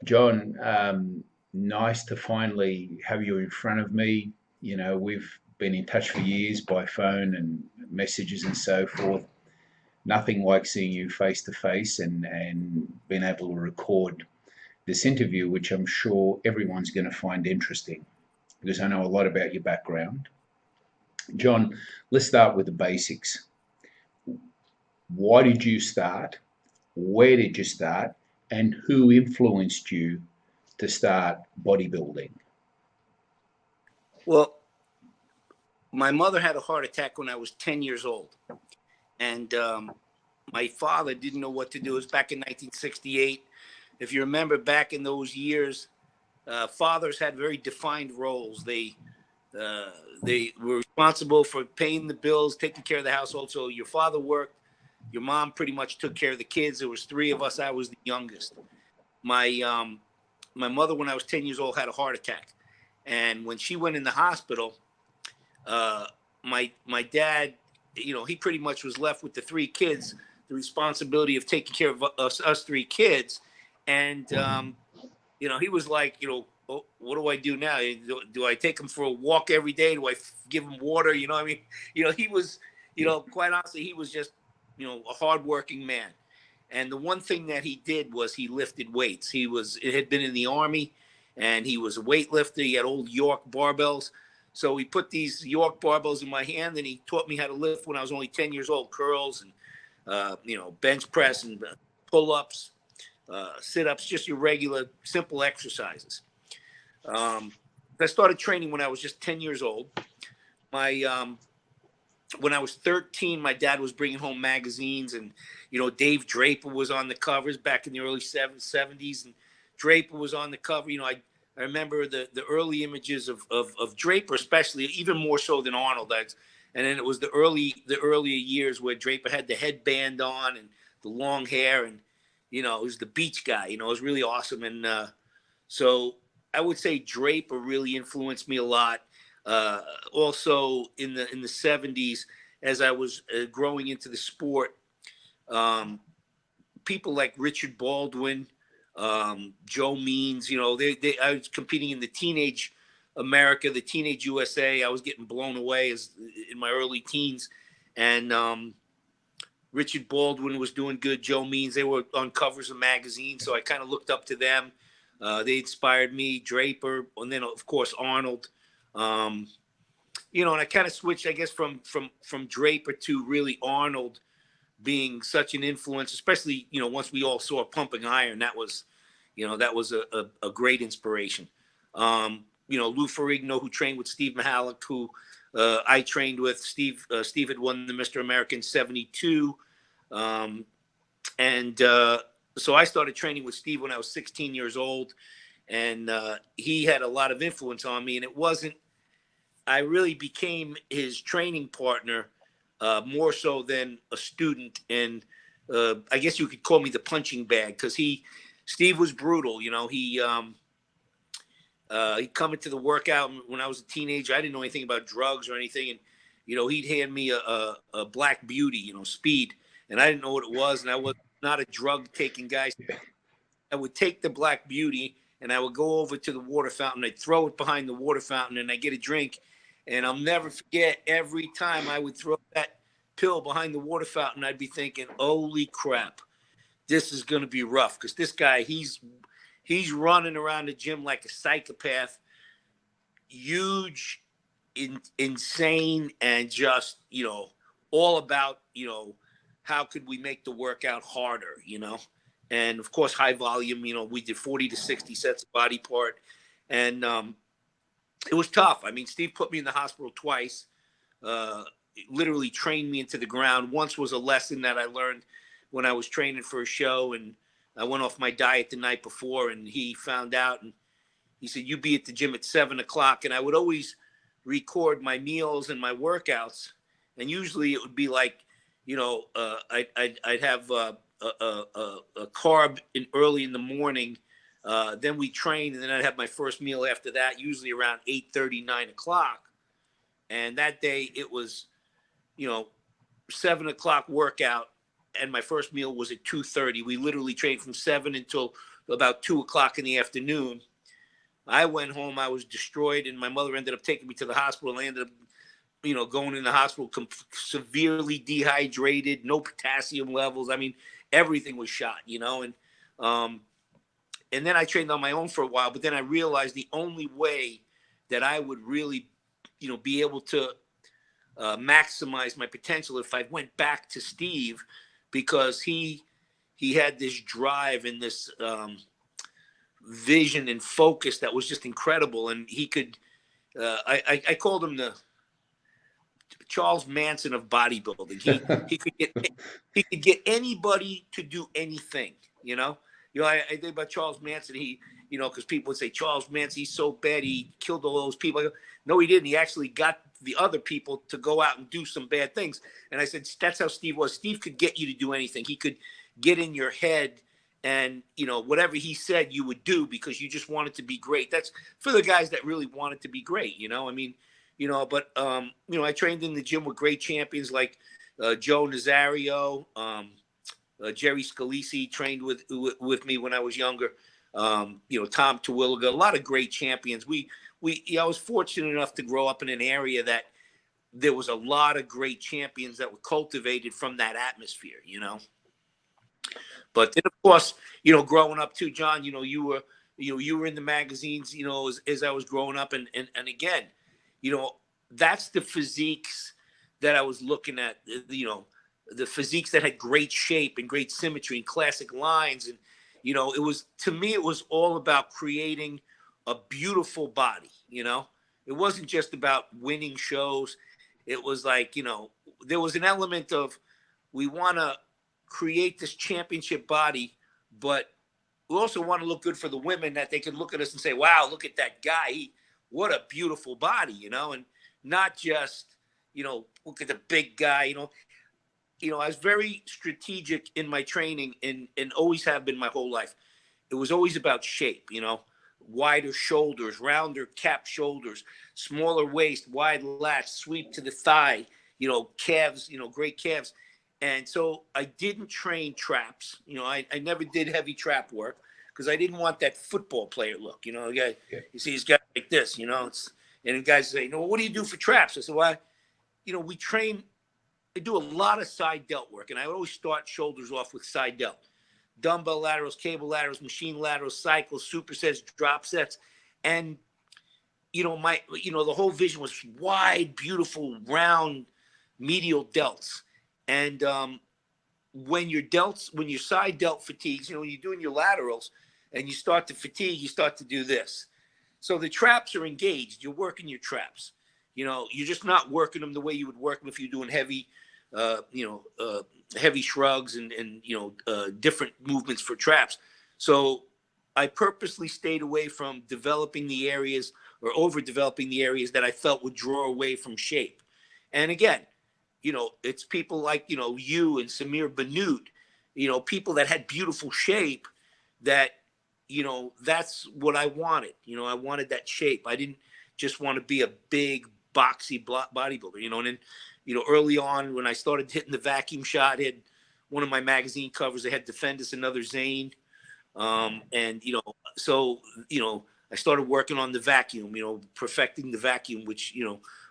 John, nice to finally have you in front of me. You know, we've been in touch for years by phone and messages and so forth. Nothing like seeing you face to face and being able to record this interview, which I'm sure everyone's going to find interesting because I know a lot about your background. John, let's start with the basics. Why did you start? Where did you start? And who influenced you to start bodybuilding? Well, my mother had a heart attack when I was 10 years old. And my father didn't know what to do. It was back in 1968. If you remember back in those years, fathers had very defined roles. They were responsible for paying the bills, taking care of the household. So your father worked, your mom pretty much took care of the kids. There was three of us. I was the youngest. My mother, when I was 10 years old, had a heart attack, and when she went in the hospital, uh, my dad, he pretty much was left with the three kids, the responsibility of taking care of us three kids, and he was like, oh, what do I do now? Do I take him for a walk every day? Do I give him water? You know, what I mean, he was, quite honestly, he was just, a hardworking man. And the one thing that he did was he lifted weights. It had been in the army, and he was a weightlifter. He had old York barbells. So he put these York barbells in my hand, and he taught me how to lift when I was only 10 years old, curls and, bench press and pull-ups, sit-ups, just your regular simple exercises. I started training when I was just 10 years old. My When I was 13, my dad was bringing home magazines, and Dave Draper was on the covers back in the early 70s, and Draper was on the cover. I remember the early images of Draper, especially, even more so than Arnold. And then it was the earlier years where Draper had the headband on and the long hair, and it was the beach guy. It was really awesome. And so I would say Draper really influenced me a lot. Also in the 70s, as I was growing into the sport, um, people like Richard Baldwin, Joe Means, I was competing in the teenage America, the teenage USA. I was getting blown away as in my early teens, and Richard Baldwin was doing good. Joe Means, they were on covers of magazines, so I kind of looked up to them. They inspired me. Draper, and then of course Arnold. Um, and I kind of switched, I guess, from Draper to really Arnold being such an influence, especially once we all saw Pumping Iron. That was a great inspiration. Lou Ferrigno, who trained with Steve Mahalik, who I trained with. Steve had won the Mr. American '72, and so I started training with Steve when I was 16 years old, and he had a lot of influence on me. And it wasn't. I really became his training partner more so than a student, and I guess you could call me the punching bag, because Steve was brutal. He'd come into the workout when I was a teenager. I didn't know anything about drugs or anything, and he'd hand me a Black Beauty, Speed, and I didn't know what it was, and I was not a drug taking guy. I would take the Black Beauty and I would go over to the water fountain. I'd throw it behind the water fountain and I get a drink. And I'll never forget, every time I would throw that pill behind the water fountain, I'd be thinking, holy crap, this is going to be rough. Because this guy, he's running around the gym like a psychopath, huge, insane, and just, all about, how could we make the workout harder. And of course, high volume, we did 40 to 60 sets of body part. And it was tough. I mean, Steve put me in the hospital twice, literally trained me into the ground. Once was a lesson that I learned when I was training for a show, and I went off my diet the night before, and he found out, and he said, you be at the gym at 7:00. And I would always record my meals and my workouts. And usually it would be like, I'd have a carb early in the morning. Then we train, and then I'd have my first meal after that, usually around 8:30, 9:00. And that day it was, 7:00 workout, and my first meal was at 2:30. We literally trained from 7 until about 2 o'clock in the afternoon. I went home. I was destroyed, and my mother ended up taking me to the hospital. I ended up, going in the hospital severely dehydrated, no potassium levels. I mean, everything was shot, and then I trained on my own for a while. But then I realized the only way that I would really, be able to maximize my potential if I went back to Steve, because he had this drive and this vision and focus that was just incredible. And he could, I called him the Charles Manson of bodybuilding. He could get anybody to do anything. I think about Charles Manson. Because people would say Charles Manson, he's so bad, he killed all those people. I go, no, he didn't. He actually got the other people to go out and do some bad things. And I said, that's how Steve was. Steve could get you to do anything. He could get in your head, and whatever he said you would do, because you just wanted to be great. That's for the guys that really wanted to be great. But I trained in the gym with great champions like Joe Nazario, Jerry Scalisi trained with me when I was younger. Tom Terwilliger, a lot of great champions. I was fortunate enough to grow up in an area that there was a lot of great champions that were cultivated from that atmosphere. But then, of course, growing up too, John, you were in the magazines, as I was growing up, and again, that's the physiques that I was looking at, the physiques that had great shape and great symmetry and classic lines. And, to me, it was all about creating a beautiful body. It wasn't just about winning shows. It was like, there was an element of, we want to create this championship body, but we also want to look good for the women, that they can look at us and say, wow, look at that guy. What a beautiful body, and not just, look at the big guy, I was very strategic in my training, and always have been my whole life. It was always about shape, wider shoulders, rounder cap shoulders, smaller waist, wide lats, sweep to the thigh, calves, great calves. And so I didn't train traps. I never did heavy trap work, because I didn't want that football player look. The guy, you see these guys like this, and the guys say, what do you do for traps? I said, well, we train. I do a lot of side delt work, and I always start shoulders off with side delt. Dumbbell laterals, cable laterals, machine laterals, cycles, supersets, drop sets. And, the whole vision was wide, beautiful, round, medial delts. And when your side delt fatigues, when you're doing your laterals and you start to fatigue, you start to do this. So the traps are engaged. You're working your traps. You're just not working them the way you would work them if you're doing heavy, heavy shrugs and different movements for traps. So I purposely stayed away from developing the areas or overdeveloping the areas that I felt would draw away from shape. And again, it's people like, you and Samir Bannout, people that had beautiful shape that, that's what I wanted. I wanted that shape. I didn't just want to be a big boxy bodybuilder, and then, early on when I started hitting the vacuum shot, I had one of my magazine covers, I had DeFendis, another Zane. And, so, I started working on the vacuum, perfecting the vacuum, which,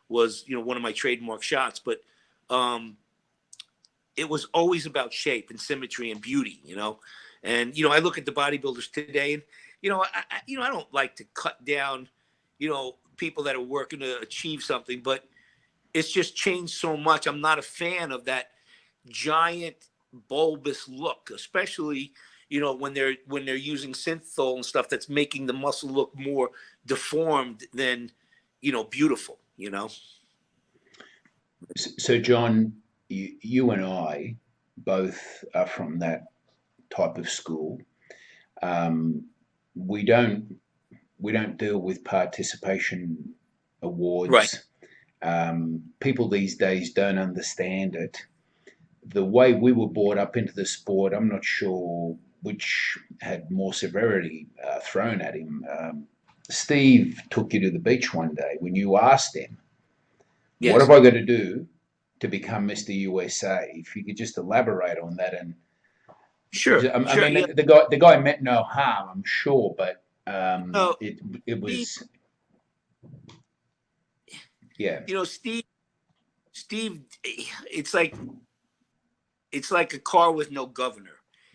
was, one of my trademark shots. But it was always about shape and symmetry and beauty, and, I look at the bodybuilders today, and, I don't like to cut down, people that are working to achieve something, but it's just changed so much. I'm not a fan of that giant bulbous look, especially, when they're using synthol and stuff that's making the muscle look more deformed than, beautiful, So, John, you and I both are from that type of school. We don't deal with participation awards. Right. People these days don't understand it. The way we were brought up into the sport, I'm not sure which had more severity thrown at him. Steve took you to the beach one day when you asked him, what Yes. have I got to do to become Mr. USA? If you could just elaborate on that. And Sure, I sure. Yeah. mean, the guy meant no harm, I'm sure, but No, it Steve, was, yeah. Steve, it's like a car with no governor.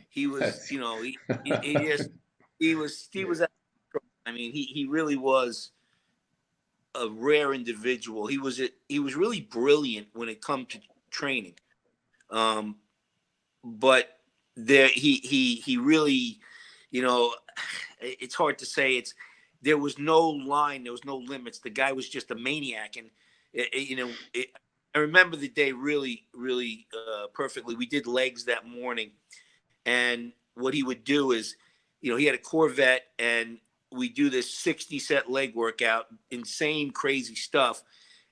He was, Steve was. I mean, he really was a rare individual. He was really brilliant when it comes to training. Um, but he really, you know, it's hard to say. There was no line, there was no limits. The guy was just a maniac, and I remember the day really perfectly. We did legs that morning, and what he would do is, he had a Corvette, and we do this 60 set leg workout, insane, crazy stuff.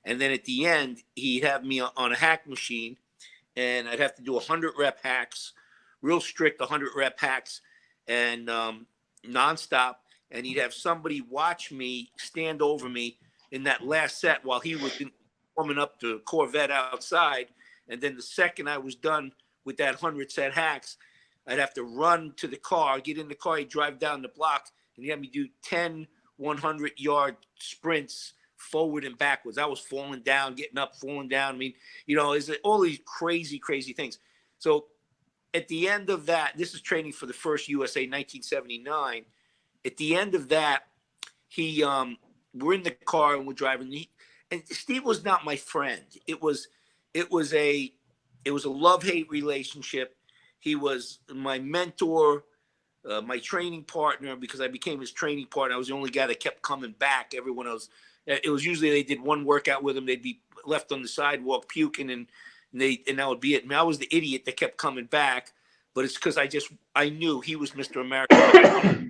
And then at the end, he'd have me on a hack machine, and I'd have to do 100 rep hacks, real strict 100 rep hacks, and nonstop. And he'd have somebody watch me, stand over me in that last set while he was warming up the Corvette outside. And then the second I was done with that 100 set hacks, I'd have to run to the car, get in the car, he'd drive down the block, and he'd have me do 10 100-yard sprints forward and backwards. I was falling down, getting up, falling down. I mean, it's all these crazy things. So at the end of that, this is training for the first USA 1979. At the end of that, we're in the car and we're driving. And Steve was not my friend. It was a love-hate relationship. He was my mentor, my training partner, because I became his training partner. I was the only guy that kept coming back. Everyone else, it was usually they did one workout with him. They'd be left on the sidewalk puking, and that would be it. And I was the idiot that kept coming back, but it's because I knew he was Mr. America.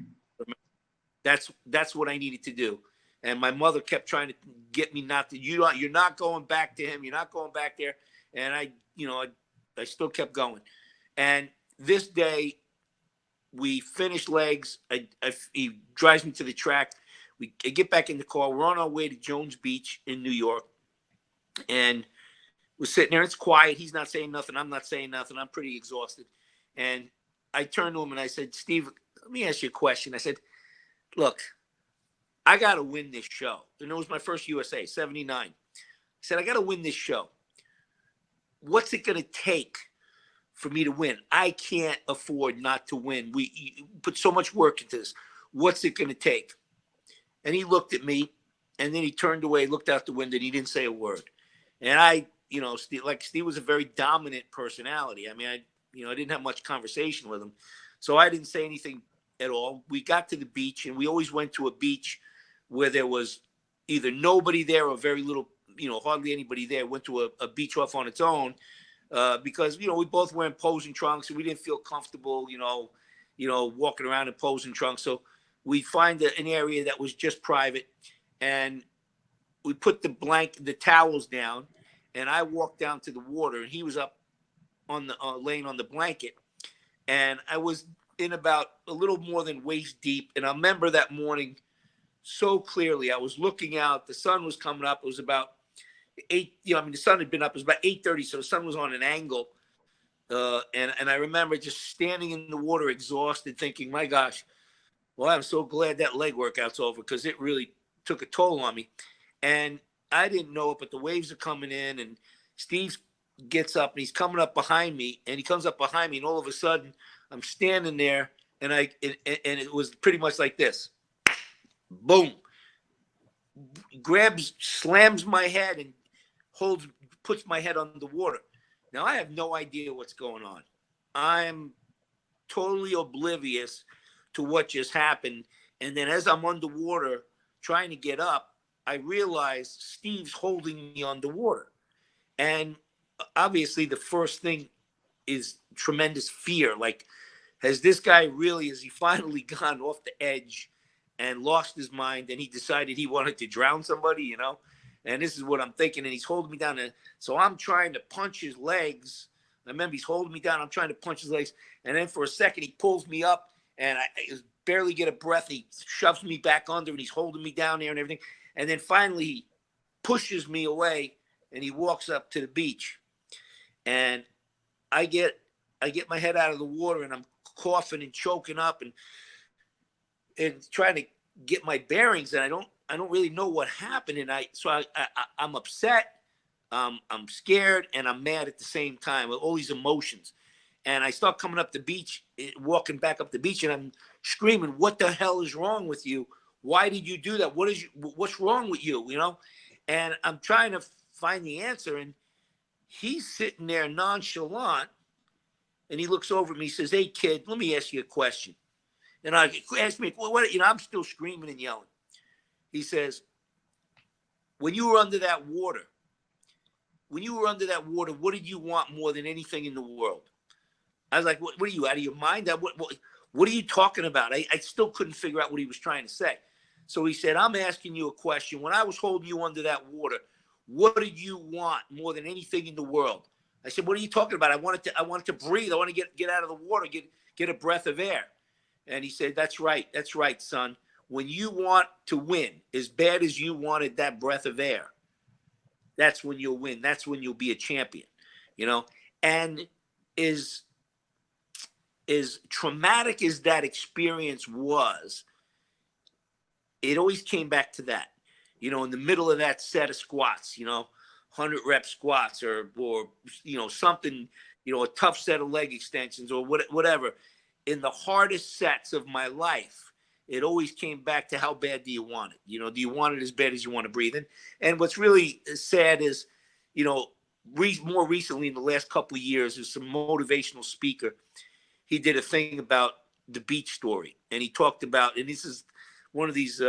That's what I needed to do. And my mother kept trying to get me not to. You're not going back to him. You're not going back there. And I still kept going. And this day, we finish legs. He drives me to the track. I get back in the car. We're on our way to Jones Beach in New York. And we're sitting there. It's quiet. He's not saying nothing. I'm not saying nothing. I'm pretty exhausted. And I turned to him and I said, Steve, let me ask you a question. I said, look, I got to win this show. And it was my first USA, 79. I said, I got to win this show. What's it going to take for me to win? I can't afford not to win. We put so much work into this. What's it going to take? And he looked at me, and then he turned away, looked out the window, and he didn't say a word. And Steve was a very dominant personality. I mean, I didn't have much conversation with him. So I didn't say anything at all. We got to the beach, and we always went to a beach where there was either nobody there or very little, hardly anybody there. Went to a beach off on its own because, we both wearing posing trunks, and we didn't feel comfortable, walking around in posing trunks. So we find an area that was just private, and we put the towels down, and I walked down to the water, and he was up on the laying on the blanket, and I was in about a little more than waist deep. And I remember that morning so clearly. I was looking out, the sun was coming up. It was about 8, the sun had been up. It was about 8:30, so the sun was on an angle. And I remember just standing in the water, exhausted, thinking, my gosh, well, I'm so glad that leg workout's over, because it really took a toll on me. And I didn't know it, but the waves are coming in, and Steve gets up, and he's coming up behind me, and he comes up behind me, and all of a sudden I'm standing there, and it was pretty much like this. Boom. Slams my head and puts my head under water. Now I have no idea what's going on. I'm totally oblivious to what just happened. And then as I'm underwater trying to get up, I realize Steve's holding me underwater. And obviously the first thing is tremendous fear. Like, has he finally gone off the edge and lost his mind, and he decided he wanted to drown somebody, And this is what I'm thinking. And he's holding me down. And so I'm trying to punch his legs. I remember he's holding me down. I'm trying to punch his legs. And then for a second, he pulls me up, and I barely get a breath. He shoves me back under, and he's holding me down there and everything. And then finally he pushes me away, and he walks up to the beach. And I get my head out of the water, and I'm coughing and choking up and trying to get my bearings, and I don't really know what happened, and I'm upset, I'm scared, and I'm mad at the same time with all these emotions. And I start coming up the beach, walking back up the beach, and I'm screaming, "What the hell is wrong with you? Why did you do that? What's wrong with you?" You know, and I'm trying to find the answer, and he's sitting there nonchalant, and he looks over at me, he says, "Hey kid, let me ask you a question." And I asked me, "What?" You know, I'm still screaming and yelling. He says, when you were under that water, what did you want more than anything in the world? I was like, what are you, out of your mind? What are you talking about? I still couldn't figure out what he was trying to say. So he said, "I'm asking you a question. When I was holding you under that water, what did you want more than anything in the world?" I said, "What are you talking about? I wanted to breathe. I want to get out of the water, get a breath of air." And he said, That's right, son. When you want to win as bad as you wanted that breath of air, that's when you'll win. That's when you'll be a champion, you know? And as traumatic as that experience was, it always came back to that, you know, in the middle of that set of squats, you know, 100 rep squats or, you know, something, you know, a tough set of leg extensions or whatever. In the hardest sets of my life, it always came back to how bad do you want it? You know, do you want it as bad as you want to breathe in? And what's really sad is, you know, more recently in the last couple of years, there's some motivational speaker. He did a thing about the beach story. And he talked about, and this is one of these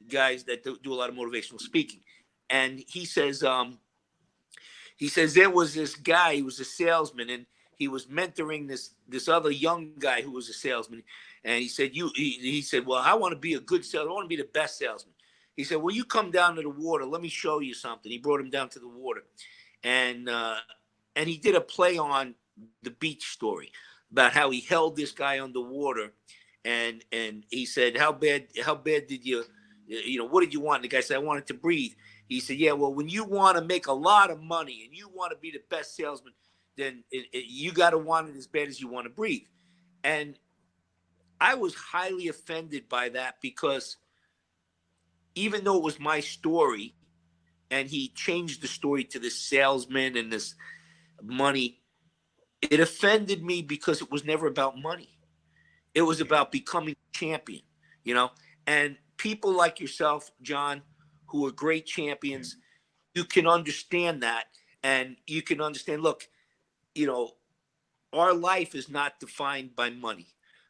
guys that do a lot of motivational speaking. And he says there was this guy, he was a salesman, and he was mentoring this other young guy who was a salesman. And he said, he said, "Well, I want to be a good salesman. I want to be the best salesman." He said, "Well, you come down to the water. Let me show you something." He brought him down to the water. And he did a play on the beach story about how he held this guy underwater. And he said, how bad did you know, what did you want? And the guy said, "I wanted to breathe." He said, "Yeah, well, when you want to make a lot of money and you want to be the best salesman, then you got to want it as bad as you want to breathe." And I was highly offended by that, because even though it was my story and he changed the story to this salesman and this money, it offended me because it was never about money. It was about becoming a champion, you know? And people like yourself, John, who are great champions, you can understand that. And you can understand, look, you know, our life is not defined by money.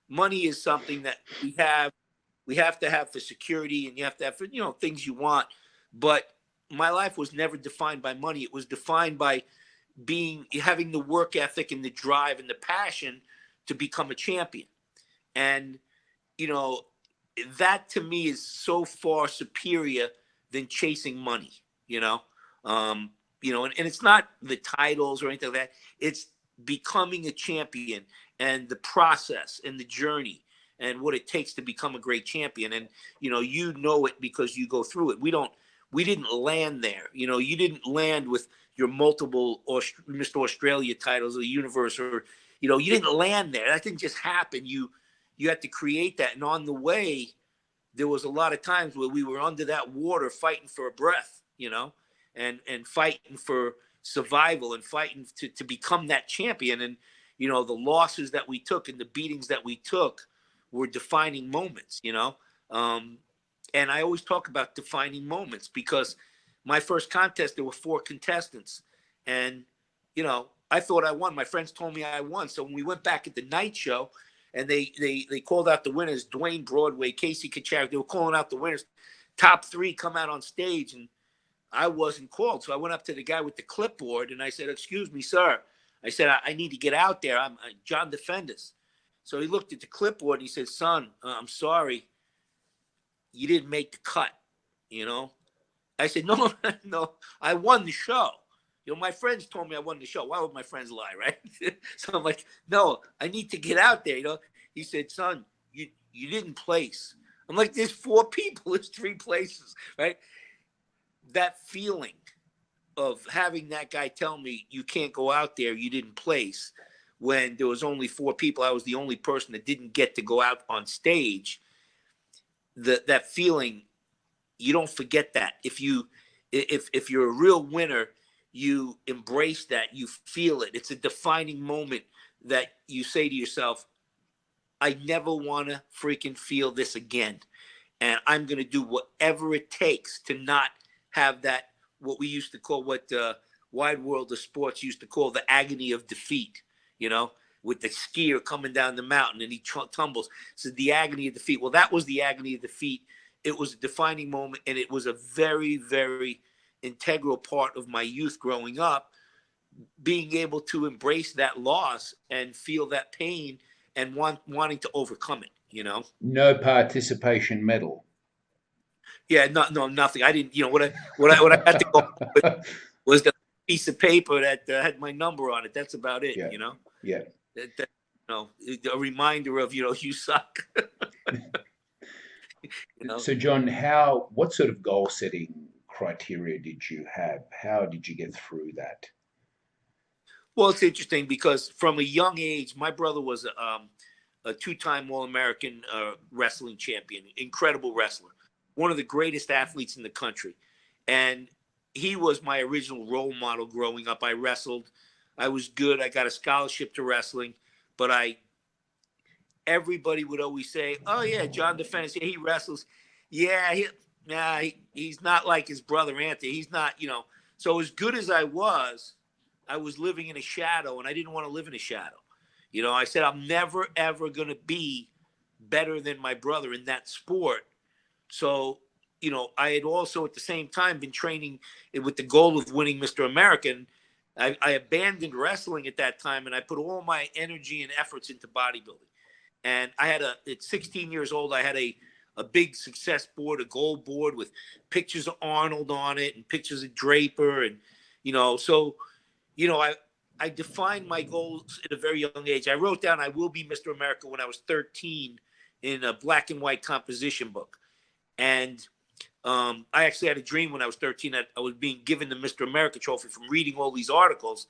Money is something that we have to have for security, and you have to have for, you know, things you want. But my life was never defined by money. It was defined by having the work ethic and the drive and the passion to become a champion. And, you know, that to me is so far superior than chasing money, you know? You know, and it's not the titles or anything like that. It's becoming a champion and the process and the journey and what it takes to become a great champion. And, you know it because you go through it. We didn't land there. You know, you didn't land with your multiple Mr. Australia titles or the universe, or, you know, you didn't land there. That didn't just happen. You had to create that. And on the way, there was a lot of times where we were under that water fighting for a breath, you know, and fighting for survival and fighting to become that champion. And, you know, the losses that we took and the beatings that we took were defining moments, you know. And I always talk about defining moments, because my first contest, there were 4 contestants. And, you know, I thought I won. My friends told me I won. So when we went back at the night show, and they called out the winners, Dwayne Broadway, Casey Kacharik, they were calling out the winners. Top 3 come out on stage, and I wasn't called. So I went up to the guy with the clipboard, and I said, "Excuse me, sir." I said, I need to get out there. I'm John DeFendis. So he looked at the clipboard, and he said, "Son, I'm sorry. You didn't make the cut, you know?" I said, "No, no, I won the show. You know, my friends told me I won the show. Why would my friends lie, right?" So I'm like, "No, I need to get out there, you know?" He said, "Son, you didn't place." I'm like, "There's 4 people, there's 3 places," right? That feeling of having that guy tell me you can't go out there, you didn't place, when there was only 4 people. I was the only person that didn't get to go out on stage. That feeling, you don't forget that. If you're a real winner, you embrace that, you feel it. It's a defining moment that you say to yourself, I never want to freaking feel this again. And I'm going to do whatever it takes to not have that, what we used to call, what the wide world of sports used to call the agony of defeat, you know, with the skier coming down the mountain and he tumbles. So the agony of defeat. Well, that was the agony of defeat. It was a defining moment, and it was a very, very integral part of my youth growing up, being able to embrace that loss and feel that pain and wanting to overcome it, you know? No participation medal. Yeah, no, nothing. I didn't, you know, what I had to go with was the piece of paper that had my number on it. That's about it, Yeah. you know? Yeah. That, you know, a reminder of, you know, you suck. You know? So, John, what sort of goal setting criteria did you have? How did you get through that? Well, it's interesting because from a young age, my brother was a 2-time All-American wrestling champion, incredible wrestler, one of the greatest athletes in the country. And he was my original role model growing up. I wrestled. I was good. I got a scholarship to wrestling, but everybody would always say, oh yeah, John DeFendis, yeah, he wrestles. Yeah, he's not like his brother Anthony. He's not, you know. So as good as I was living in a shadow, and I didn't want to live in a shadow. You know, I said, I'm never, ever going to be better than my brother in that sport. So, you know, I had also at the same time been training with the goal of winning Mr. American. I abandoned wrestling at that time, and I put all my energy and efforts into bodybuilding. And I had at 16 years old, I had a big success board, a gold board with pictures of Arnold on it and pictures of Draper. And, you know, so, you know, I defined my goals at a very young age. I wrote down, I will be Mr. America when I was 13 in a black and white composition book. And I actually had a dream when I was 13 that I was being given the Mr. America trophy from reading all these articles.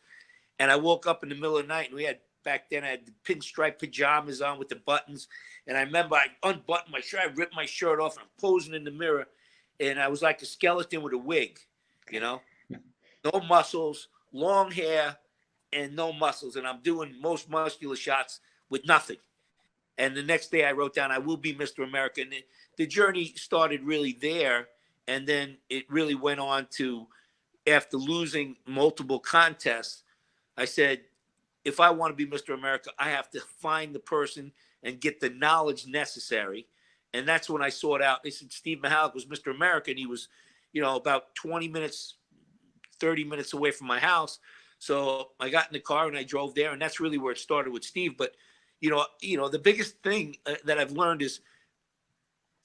And I woke up in the middle of the night, and back then I had the pinstripe pajamas on with the buttons. And I remember I unbuttoned my shirt, I ripped my shirt off, and I'm posing in the mirror. And I was like a skeleton with a wig, you know, no muscles, long hair, and no muscles. And I'm doing most muscular shots with nothing. And the next day I wrote down, I will be Mr. America. And the journey started really there. And then it really went on to, after losing multiple contests, I said, if I want to be Mr. America, I have to find the person and get the knowledge necessary. And that's when I sought out. They said Steve Mihalik was Mr. America, and he was, you know, about 20 minutes, 30 minutes away from my house. So I got in the car and I drove there, and that's really where it started with Steve. But, you know, the biggest thing that I've learned is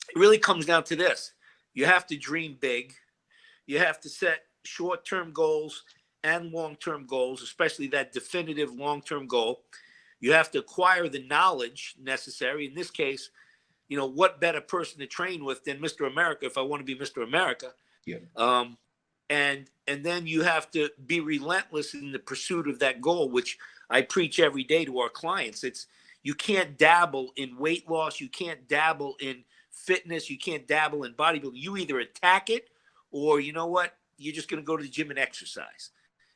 it really comes down to this. You have to dream big. You have to set short-term goals and long-term goals, especially that definitive long-term goal. You have to acquire the knowledge necessary. In this case, you know, what better person to train with than Mr. America if I want to be Mr. America? Yeah. And then you have to be relentless in the pursuit of that goal, which I preach every day to our clients. You can't dabble in weight loss. You can't dabble in fitness. You can't dabble in bodybuilding. You either attack it, or you know what? You're just going to go to the gym and exercise,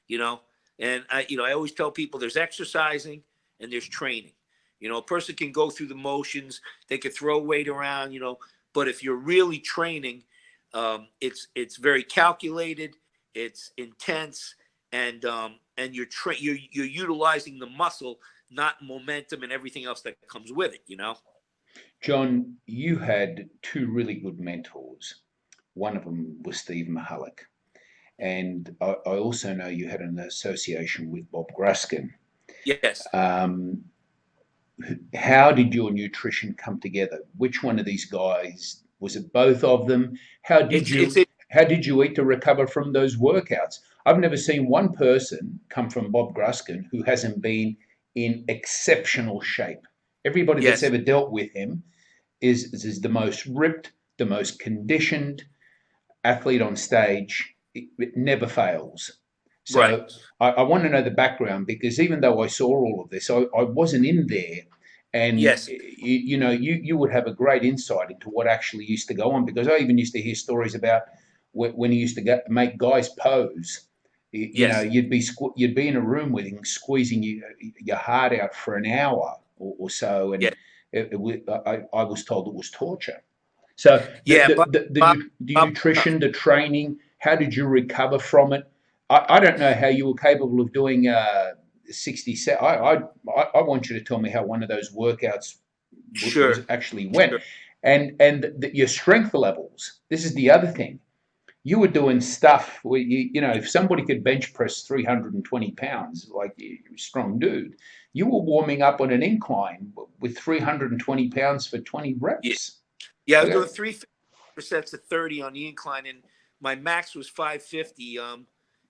you know? And I always tell people there's exercising and there's training. You know, a person can go through the motions. They could throw weight around, you know, but if you're really training, it's very calculated, it's intense, and you're utilizing the muscle, not momentum and everything else that comes with it, you know? John, you had 2 really good mentors. One of them was Steve Mihalik. And I also know you had an association with Bob Gruskin. Yes. How did your nutrition come together? Which one of these guys? Was it both of them? How did you eat to recover from those workouts? I've never seen one person come from Bob Gruskin who hasn't been in exceptional shape. Everybody that's ever dealt with him is the most ripped, the most conditioned athlete on stage. It never fails. Right. So I want to know the background, because even though I saw all of this, I wasn't in there. And Yes. you would have a great insight into what actually used to go on, because I even used to hear stories about when he used to make guys pose. Yes. You'd be in a room with him, squeezing your heart out for an hour or so, and Yeah. I was told it was torture. So Yeah. Bob, Bob, the Bob, nutrition, the training, how did you recover from it? I don't know how you were capable of doing 60 set. I want you to tell me how one of those workouts was sure. actually went, Sure. and your strength levels. This is the other thing. You were doing stuff where if somebody could bench press 320 pounds, like you, strong dude, you were warming up on an incline with 320 pounds for 20 Yeah. reps. Yeah. I was doing Okay. 3 sets of 30 on the incline, and my max was 550.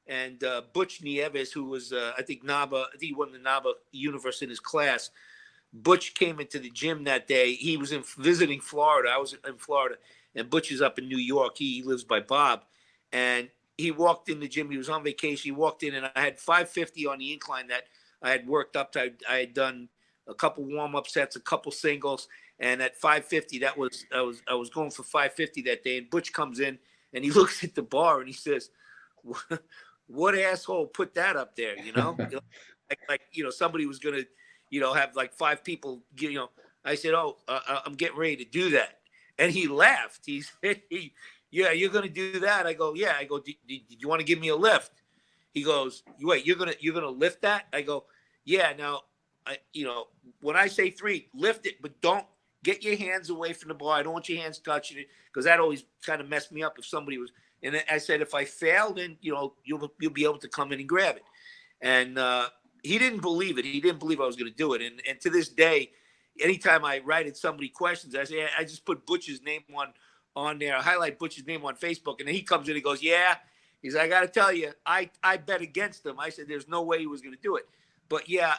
And Butch Nieves, who was, I think NABA, I think he won the NABA universe in his class. Butch came into the gym that day. He was visiting Florida. I was in Florida, and Butch is up in New York. He lives by Bob, and he walked in the gym. He was on vacation. He walked in, and I had 550 on the incline that I had worked up to. I had done a couple warm up sets, a couple singles, and at 550, I was going for 550 that day. And Butch comes in, and he looks at the bar, and he says, "What asshole put that up there?" Somebody was gonna have like 5 people. I said, "Oh, I'm getting ready to do that," and he laughed. He said, "Yeah, you're gonna do that." I go, "Yeah." I go, "Do you want to give me a lift?" He goes, "Wait, you're gonna lift that?" I go, "Yeah." Now, when I say 3, lift it, but don't get your hands away from the bar. I don't want your hands touching it, because that always kind of messed me up if somebody was. And I said, if I fail, then you'll be able to come in and grab it. And he didn't believe it. He didn't believe I was going to do it. And to this day, anytime I write at somebody questions, I say, I just put Butch's name on there. I highlight Butch's name on Facebook, and then he comes in and goes, "Yeah." He's like, "I got to tell you, I bet against him." I said, "There's no way he was going to do it." But yeah,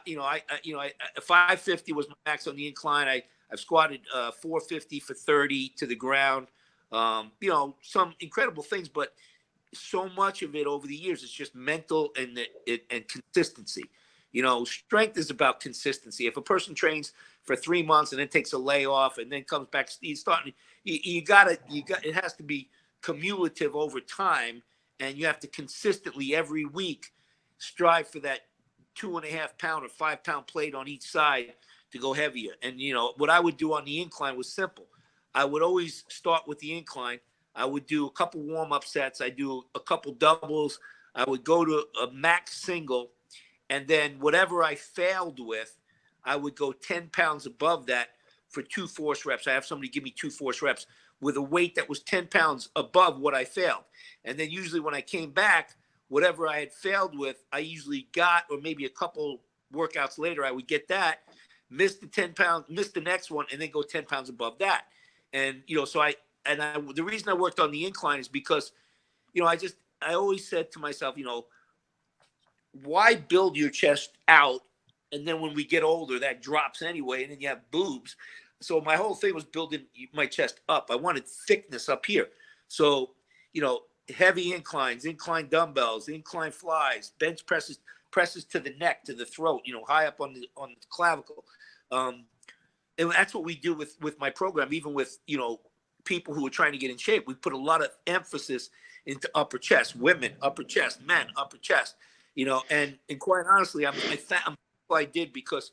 550 was my max on the incline. I've squatted 450 for 30 to the ground. Some incredible things, but so much of it over the years is just mental and consistency. Strength is about consistency. If a person trains for 3 months and then takes a layoff and then comes back, he's starting. It has to be cumulative over time, and you have to consistently every week strive for that 2.5 pound or 5 pound plate on each side to go heavier. And what I would do on the incline was simple. I would always start with the incline. I would do a couple warm-up sets. I do a couple doubles. I would go to a max single, and then whatever I failed with, I would go 10 pounds above that for 2 force reps. I have somebody give me 2 force reps with a weight that was 10 pounds above what I failed. And then usually when I came back, whatever I had failed with, I usually got, or maybe a couple workouts later, I would get that, miss the 10 pounds, miss the next one, and then go 10 pounds above that. And, the reason I worked on the incline is because, I always said to myself, why build your chest out? And then when we get older, that drops anyway, and then you have boobs. So my whole thing was building my chest up. I wanted thickness up here. So, heavy inclines, incline dumbbells, incline flies, bench presses to the neck, to the throat, high up on the clavicle. And that's what we do with my program, even with, people who are trying to get in shape. We put a lot of emphasis into upper chest, women, upper chest, men, upper chest, and quite honestly, I'm thankful I did, because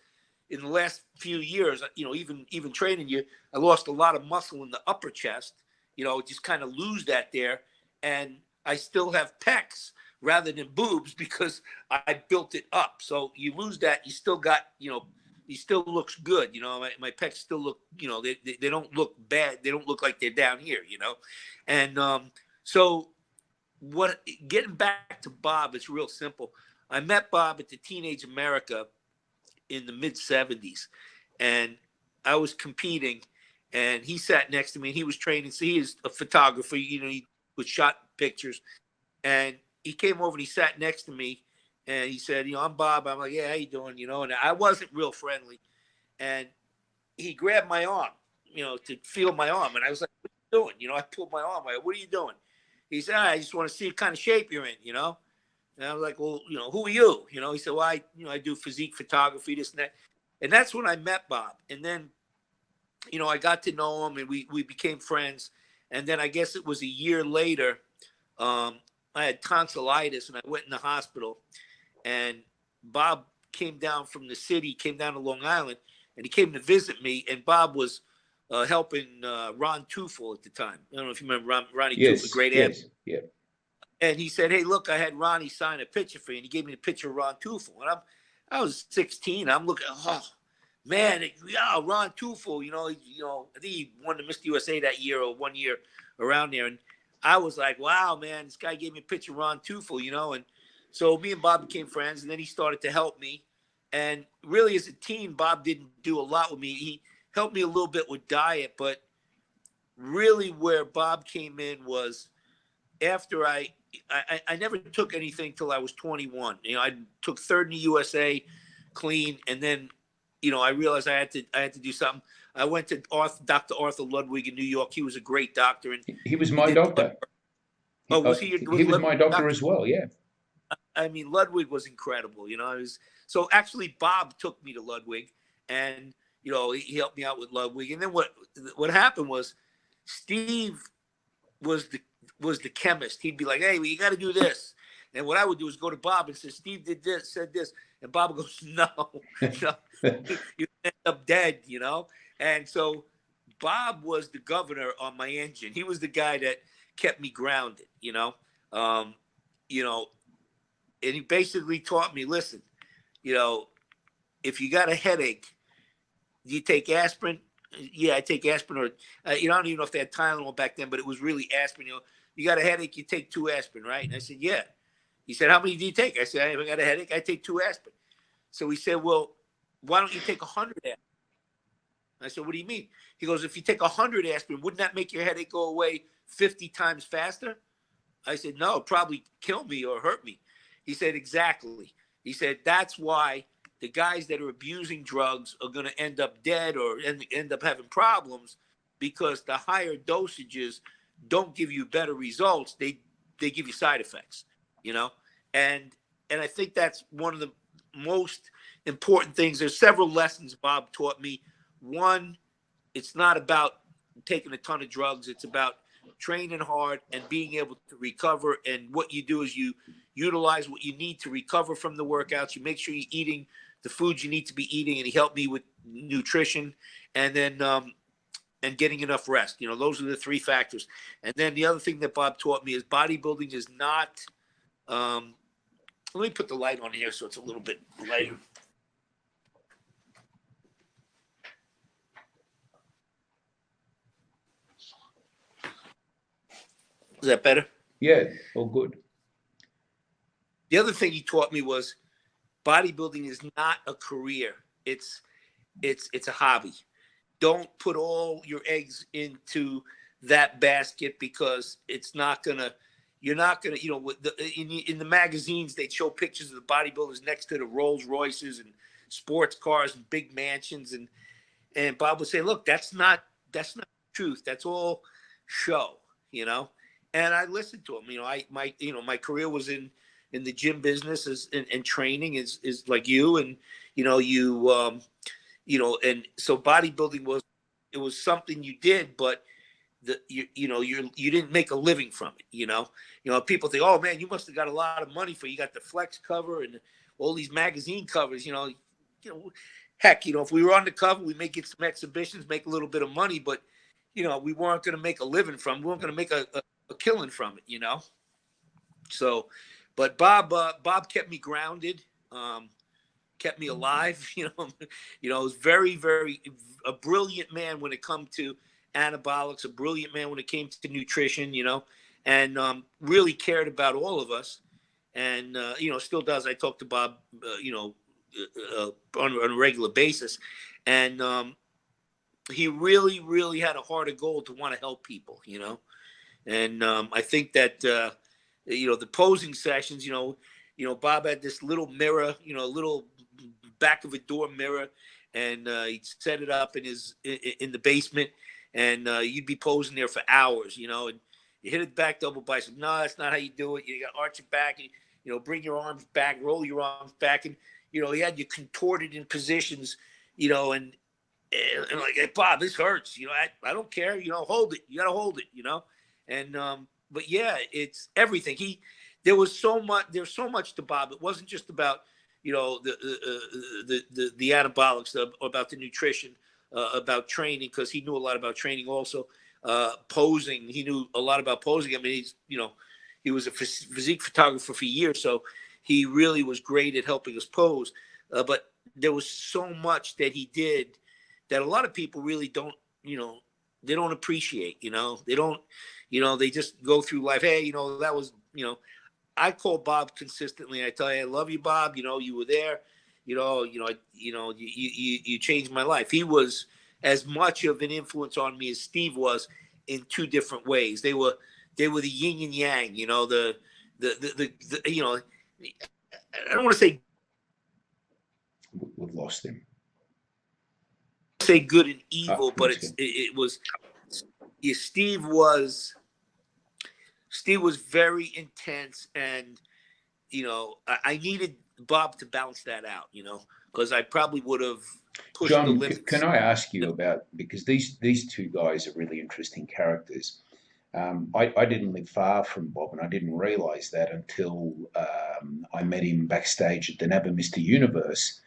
in the last few years, even training you, I lost a lot of muscle in the upper chest, just kind of lose that there. And I still have pecs rather than boobs because I built it up. So you lose that, you still got, he still looks good. My pecs still look, they don't look bad. They don't look like they're down here, And so getting back to Bob, it's real simple. I met Bob at the Teenage America in the mid 70s, and I was competing, and he sat next to me, and he was training. So he is a photographer, he would shot pictures, and he came over and he sat next to me, and he said, "I'm Bob." I'm like, "Yeah, how you doing?" And I wasn't real friendly, and he grabbed my arm, to feel my arm, and I was like, "What are you doing?" I pulled my arm. What are you doing? He said, "I just want to see what kind of shape you're in," And I was like, well, who are you? He said, well, I do physique photography, this and that. And that's when I met Bob. And then, I got to know him and we became friends. And then I guess it was a year later, I had tonsillitis and I went in the hospital, and Bob came down from the city, came down to Long Island, and he came to visit me. And Bob was helping Ron Tufel at the time. I don't know if you remember Ronnie Tufel, great athlete. Yes, yeah. And he said, hey, look, I had Ronnie sign a picture for you. And he gave me a picture of Ron Tufel. And I was 16. I'm looking, oh, man, yeah, Ron Tufel, I think he won the Mr. USA that year or 1 year around there. And I was like, wow, man, this guy gave me a picture of Ron Tufel, And so me and Bob became friends. And then he started to help me. And really, as a teen, Bob didn't do a lot with me. He helped me a little bit with diet. But really where Bob came in was after I never took anything till I was 21. I took third in the USA clean. And then, I realized I had to do something. I went to Dr. Arthur Ludwig in New York. He was a great doctor. And he was my doctor. Oh, was he? He was my doctor as well. Yeah. I mean, Ludwig was incredible. So actually Bob took me to Ludwig, and, he helped me out with Ludwig. And then what happened was Steve was the chemist. He'd be like, hey, well, you got to do this. And what I would do is go to Bob and say, Steve did this, said this. And Bob goes, no, you end up dead, And so Bob was the governor on my engine. He was the guy that kept me grounded, and he basically taught me, listen, if you got a headache, do you take aspirin? Yeah, I take aspirin, or I don't even know if they had Tylenol back then, but it was really aspirin. You got a headache, you take 2 aspirin, right? And I said, yeah. He said, how many do you take? I said, I got a headache, I take 2 aspirin. So he said, well, why don't you take 100 aspirin? I said, what do you mean? He goes, if you take 100 aspirin, wouldn't that make your headache go away 50 times faster? I said, no, it'd probably kill me or hurt me. He said, exactly. He said, that's why the guys that are abusing drugs are going to end up dead or end up having problems, because the higher dosages don't give you better results. They give you side effects, and I think that's one of the most important things. There's several lessons Bob taught me. One, it's not about taking a ton of drugs. It's about training hard and being able to recover. And what you do is you utilize what you need to recover from the workouts. You make sure you're eating the foods you need to be eating. And he helped me with nutrition, and then and getting enough rest. Those are the 3 factors. And then the other thing that Bob taught me is bodybuilding is not let me put the light on here so it's a little bit lighter. Is that better? Yeah, all good. The other thing he taught me was bodybuilding is not a career. It's a hobby. Don't put all your eggs into that basket, because it's not gonna. You're not gonna. In the magazines, they show pictures of the bodybuilders next to the Rolls Royces and sports cars and big mansions, and Bob would say, "Look, that's not the truth. That's all show." And I listened to him. My career was in the gym business and training is like you, and and so bodybuilding was something you did, but you didn't make a living from it. People think, oh man, you must have got a lot of money you got the Flex cover and all these magazine covers. Heck, if we were on the cover, we may get some exhibitions, make a little bit of money, but we weren't going to make a living from it. We weren't going to make a killing from it, So, but Bob kept me grounded, kept me alive. Was very, very a brilliant man when it come to anabolics, a brilliant man when it came to nutrition, and really cared about all of us, and still does. I talk to Bob, on a regular basis, and he really, really had a heart of gold to want to help people, and I think that the posing sessions, Bob had this little mirror, little back of a door mirror, and he'd set it up in the basement, and you'd be posing there for hours, and you hit it back double bicep. No, that's not how you do it. You got to arch it back. bring your arms back, roll your arms back. And, he had you contorted in positions, and like, hey, Bob, this hurts. I don't care. Hold it. You got to hold it. And but yeah, it's everything. There's so much to Bob. It wasn't just about the anabolics, about the nutrition, about training, because he knew a lot about training also. Posing, he knew a lot about posing. I mean, he was a physique photographer for years, so he really was great at helping us pose. But there was so much that he did that a lot of people really don't, they don't appreciate. They don't, they just go through life. Hey, that was, I call Bob consistently. I tell you, I love you, Bob. You were there. You changed my life. He was as much of an influence on me as Steve was, in two different ways. They were the yin and yang. The I don't want to say we've lost him. Say good and evil, but it was. Yeah, Steve was very intense, and I needed Bob to balance that out, because I probably would have pushed the limits. Can I ask you about, because these two guys are really interesting characters. I didn't live far from Bob, and I didn't realize that until I met him backstage at the Never Mr. Universe,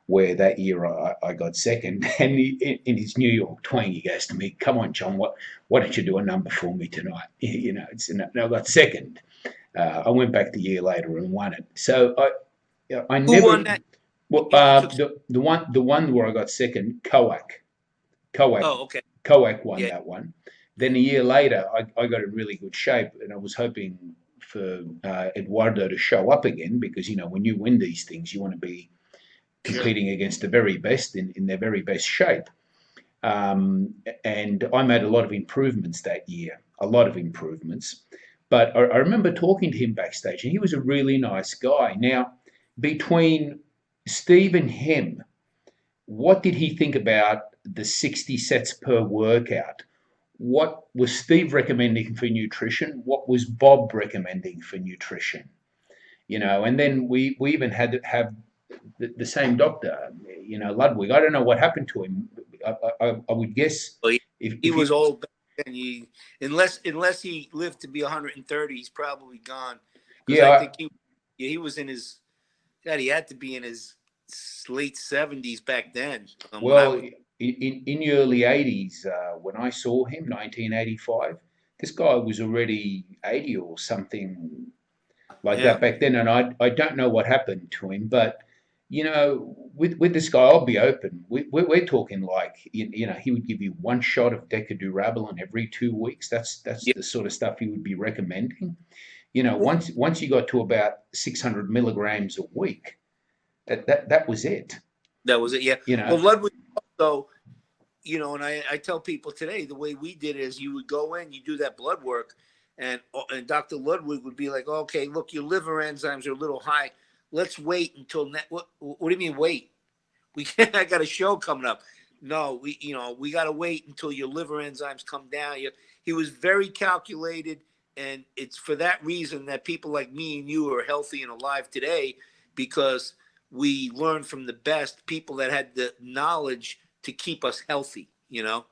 where that year I got second. And in his New York twang, he goes to me, "Come on, John, why don't you do a number for me tonight?" And I got second. I went back the year later and won it. So I never. Who won that? Well, the one where I got second, Koak. Oh, okay. Koak won that one. Then a year later, I got in really good shape, and I was hoping for Eduardo to show up again, because when you win these things, you want to be competing against the very best in their very best shape. And I made a lot of improvements that year, But I remember talking to him backstage, and he was a really nice guy. Now, between Steve and him, what did he think about the 60 sets per workout? What was Steve recommending for nutrition? What was Bob recommending for nutrition? And then we even had to have the same doctor, Ludwig. I don't know what happened to him. I would guess he was old, and unless he lived to be 130, he's probably gone. Yeah, I think he was in his. God, he had to be in his late 70s back then. Well, in the early 80s, when I saw him, 1985, this guy was already 80 or something like that back then, and I don't know what happened to him, but with this guy, I'll be open. We're talking like he would give you one shot of Decadurabolin every 2 weeks. That's the sort of stuff he would be recommending. Once you got to about 600 milligrams a week, that was it. That was it. Yeah. Well, Ludwig also, and I tell people today, the way we did it is you would go in, you do that blood work, and Dr. Ludwig would be like, "Okay, look, your liver enzymes are a little high. Let's wait until what do you mean wait? I got a show coming up. No, we got to wait until your liver enzymes come down." He was very calculated, and it's for that reason that people like me and you are healthy and alive today, because we learned from the best people that had the knowledge to keep us healthy, And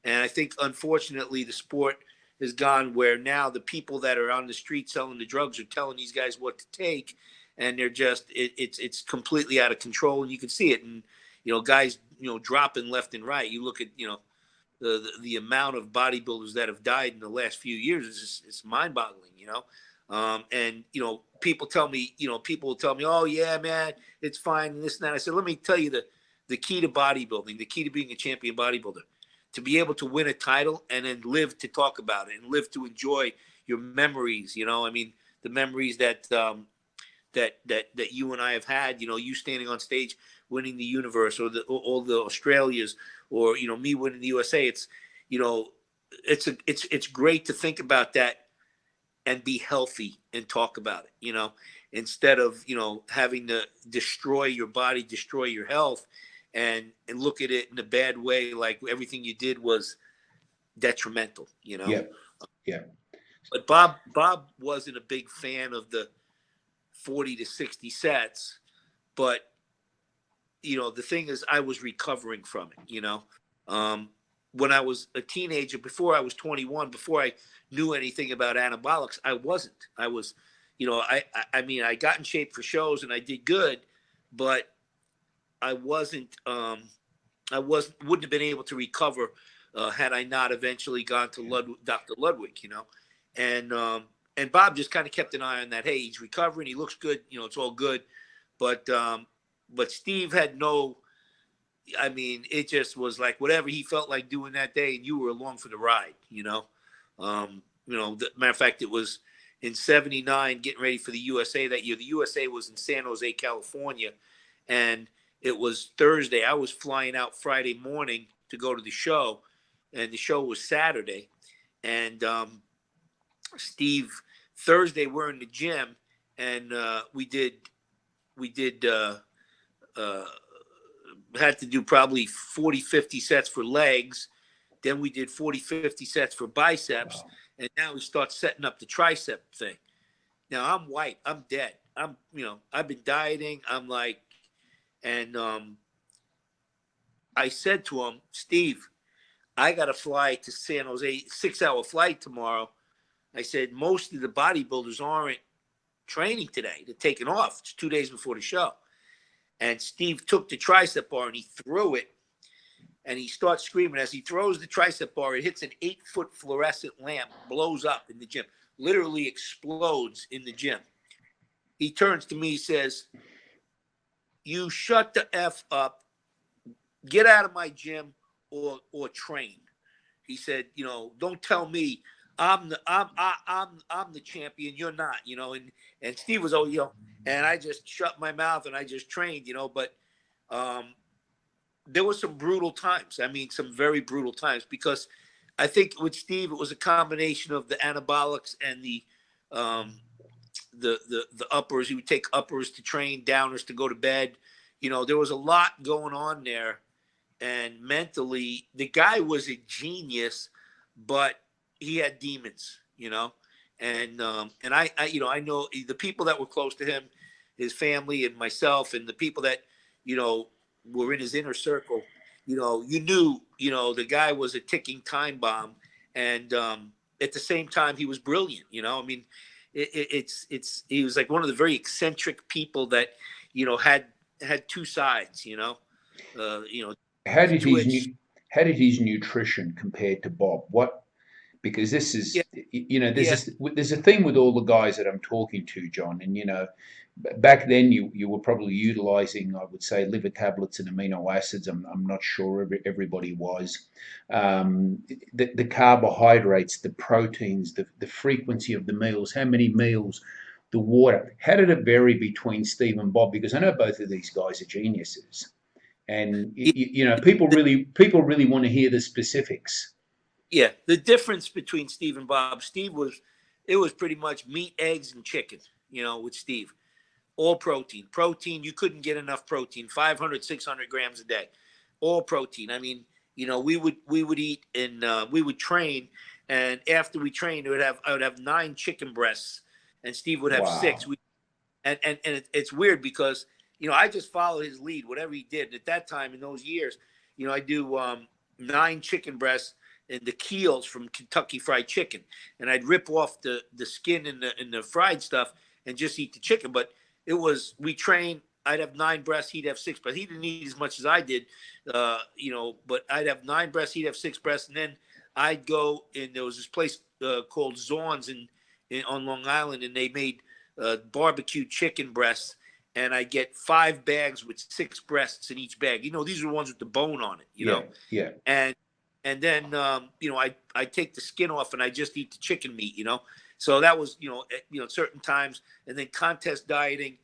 I think, unfortunately, the sport has gone where now the people that are on the street selling the drugs are telling these guys what to take, and they're just it's completely out of control, and you can see it. And guys dropping left and right. You look at the amount of bodybuilders that have died in the last few years is it's mind-boggling. And people tell me, people will tell me, "Oh yeah, man, it's fine," and this and that. I said, let me tell you the key to bodybuilding, the key to being a champion bodybuilder, to be able to win a title and then live to talk about it and live to enjoy your memories. I mean, the memories that that you and I have had. You standing on stage winning the universe, or all the Australias, or me winning the USA. It's it's great to think about that and be healthy and talk about it, instead of, having to destroy your body, destroy your health, and look at it in a bad way, like everything you did was detrimental, Yeah. But Bob wasn't a big fan of the 40 to 60 sets. But, the thing is, I was recovering from it, when I was a teenager, before I was 21, before I knew anything about anabolics, I wasn't. I was, I mean, I got in shape for shows and I did good, but I wasn't, wouldn't have been able to recover had I not eventually gone to Dr. Ludwig, and Bob just kind of kept an eye on that. Hey, he's recovering. He looks good. It's all good. But Steve had no, I mean, it just was like whatever he felt like doing that day, and you were along for the ride, matter of fact, it was in '79, getting ready for the USA that year. The USA was in San Jose, California, and it was Thursday. I was flying out Friday morning to go to the show, and the show was Saturday. And Steve, Thursday, we're in the gym, and we had to do probably 40, 50 sets for legs. Then we did 40, 50 sets for biceps. Wow. And now we start setting up the tricep thing. Now I'm white. I'm dead. I've been dieting. I'm like, and I said to him, Steve, I got to fly to San Jose, 6-hour flight tomorrow. I said, most of the bodybuilders aren't training today. They're taking off. It's 2 days before the show. And Steve took the tricep bar and he threw it, and he starts screaming. As he throws the tricep bar, it hits an 8-foot fluorescent lamp, blows up in the gym, literally explodes in the gym. He turns to me, says, you shut the F up, get out of my gym or train. He said, don't tell me I'm the champion, you're not, and Steve was, and I just shut my mouth and I just trained, but there were some brutal times. I mean, some very brutal times, because I think with Steve, it was a combination of the anabolics and the uppers. He would take uppers to train, downers to go to bed. There was a lot going on there. And mentally, the guy was a genius, but he had demons, and I know the people that were close to him, his family and myself, and the people that, were in his inner circle, you knew, the guy was a ticking time bomb. And at the same time, he was brilliant. I mean, he was like one of the very eccentric people that, had two sides, How did Twitch. how did his nutrition compare to Bob? Because this is, there's a thing with all the guys that I'm talking to, John, and back then you were probably utilizing, I would say, liver tablets and amino acids. I'm not sure everybody was. The carbohydrates, the proteins, the frequency of the meals, how many meals, the water. How did it vary between Steve and Bob? Because I know both of these guys are geniuses, and people really want to hear the specifics. Yeah, the difference between Steve and Bob, it was pretty much meat, eggs, and chicken, with Steve. All protein. Protein, you couldn't get enough protein, 500, 600 grams a day. All protein. I mean, we would eat, and we would train, and after we trained, I would have 9 chicken breasts, and Steve would have Wow. 6. And it's weird because, I just followed his lead, whatever he did. At that time, in those years, I do 9 chicken breasts and the keels from Kentucky Fried Chicken, and I'd rip off the skin and the fried stuff and just eat the chicken. But it was, we trained, I'd have 9 breasts, he'd have 6 breasts. He didn't eat as much as I did, but I'd have 9 breasts, he'd have 6 breasts, and then I'd go, and there was this place called Zorn's on Long Island, and they made barbecue chicken breasts, and I get 5 bags with 6 breasts in each bag. These are the ones with the bone on it. Yeah. And then, I take the skin off and I just eat the chicken meat, So that was, at certain times. And then contest dieting,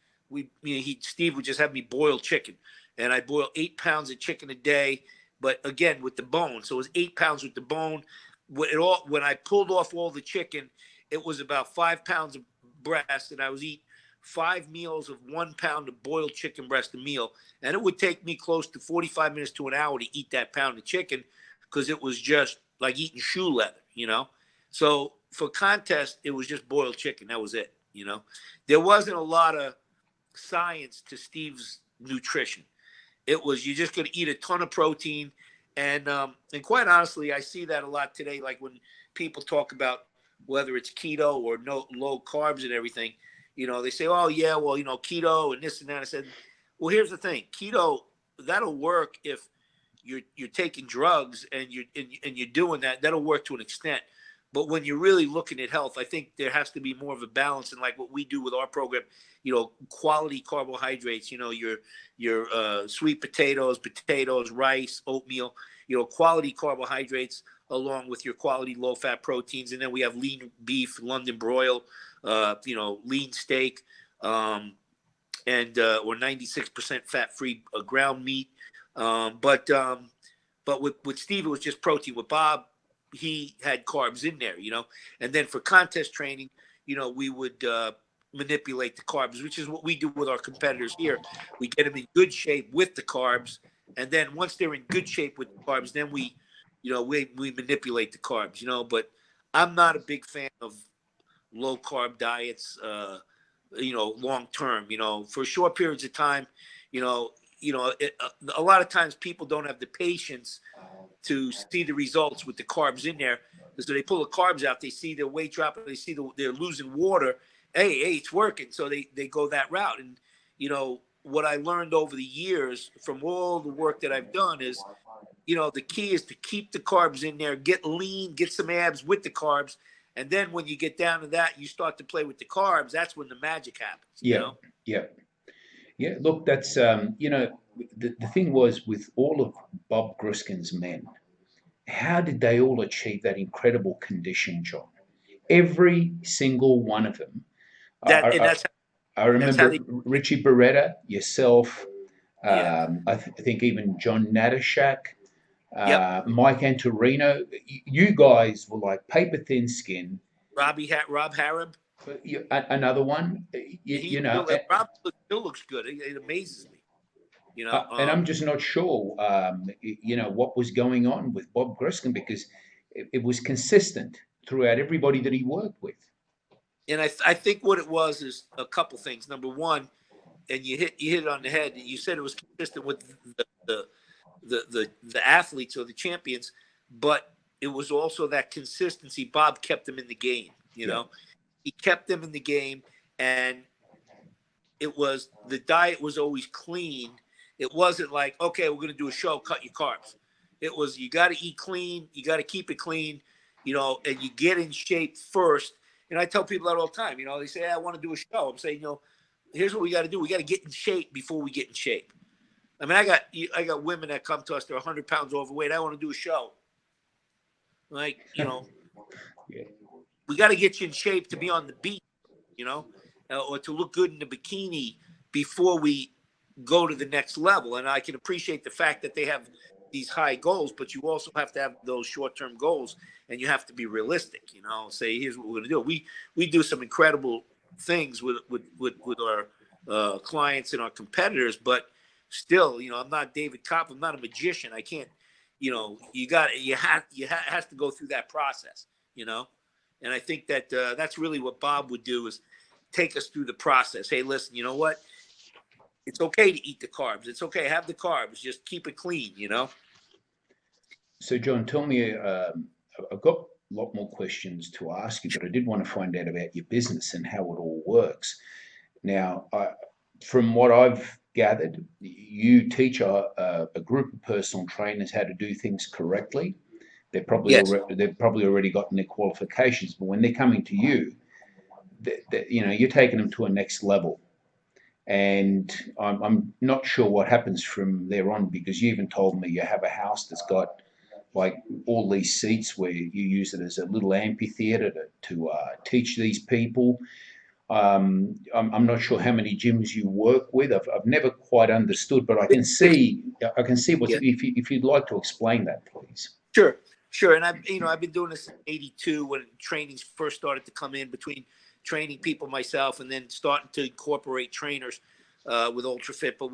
Steve would just have me boil chicken. And I boil 8 pounds of chicken a day, but again, with the bone. So it was 8 pounds with the bone. When I pulled off all the chicken, it was about 5 pounds of breast, and I was eating 5 meals of 1 pound of boiled chicken breast a meal. And it would take me close to 45 minutes to an hour to eat that pound of chicken, because it was just like eating shoe leather, So for contest, it was just boiled chicken. That was it. You know, there wasn't a lot of science to Steve's nutrition. It was, you're just going to eat a ton of protein. And quite honestly, I see that a lot today. Like when people talk about whether it's keto or no low carbs and everything, you know, they say, oh yeah, well, you know, keto and this and that. I said, well, here's the thing. Keto, that'll work if you're taking drugs and you're doing that. That'll work to an extent. But when you're really looking at health, I think there has to be more of a balance. And like what we do with our program, you know, quality carbohydrates, you know, your sweet potatoes, rice, oatmeal, you know, quality carbohydrates along with your quality low-fat proteins. And then we have lean beef, London broil, you know, lean steak, and or 96% fat-free ground meat. But with Steve, it was just protein. With Bob, he had carbs in there, you know. And then for contest training, you know, we would manipulate the carbs, which is what we do with our competitors here. We get them in good shape with the carbs, and then once they're in good shape with the carbs, then we manipulate the carbs, you know. But I'm not a big fan of low carb diets, you know, long term. You know, for short periods of time, you know, a lot of times people don't have the patience to see the results with the carbs in there. So they pull the carbs out, they see their weight drop, they see they're losing water. Hey, it's working. So they go that route. And, you know, what I learned over the years from all the work that I've done is, you know, the key is to keep the carbs in there, get lean, get some abs with the carbs. And then when you get down to that, you start to play with the carbs. That's when the magic happens. Yeah. You know? Yeah. Yeah. Look, that's, you know, the thing was with all of Bob Gruskin's men, how did they all achieve that incredible condition, John? Every single one of them. That and I, I that's how remember they. Richie Beretta, yourself, Yeah. I think even John Natashak, Yep. Mike Antorino. You guys were like paper thin skin. Rob Harab. But another one, He you know, still Rob still looks good. It amazes me. You know. and I'm just not sure, you know, what was going on with Bob Gruskin because it was consistent throughout everybody that he worked with. And I think what it was is a couple things. Number one, and you hit it on the head. You said it was consistent with the athletes or the champions, but it was also that consistency. Bob kept them in the game. You Yeah. know, he kept them in the game, and it was the diet was always clean. It wasn't like, okay, we're going to do a show, cut your carbs. It was, you got to eat clean, you got to keep it clean, you know, and you get in shape first. And I tell people that all the time. You know, they say, hey, I want to do a show. I'm saying, you know, here's what we got to do. We got to get in shape before we get in shape. I mean, I got women that come to us, they're 100 pounds overweight. I want to do a show. Like, you know, Yeah. we got to get you in shape to be on the beach, you know, or to look good in the bikini before we go to the next level. And I can appreciate the fact that they have these high goals, but you also have to have those short-term goals, and you have to be realistic. You know, say, here's what we're going to do. We do some incredible things with our clients and our competitors, but still, you know, I'm not David Kopp. I'm not a magician. I can't. You know, you have to go through that process. You know, and I think that that's really what Bob would do, is take us through the process. Hey, listen, you know what? It's okay to eat the carbs. It's okay. Have the carbs. Just keep it clean, you know? So, John, tell me, I've got a lot more questions to ask you, but I did want to find out about your business and how it all works. Now, from what I've gathered, you teach a group of personal trainers how to do things correctly. Yes. They've probably already gotten their qualifications, but when they're coming to you, you know, you're taking them to a next level. And I'm not sure what happens from there on, because you even told me you have a house that's got like all these seats where you use it as a little amphitheater to teach these people. I'm not sure how many gyms you work with. I've never quite understood, but I can see what's, Yeah. if you'd like to explain that, please. Sure. Sure. And I've been doing this since '82 when trainings first started to come in, between training people myself and then starting to incorporate trainers with UltraFit. But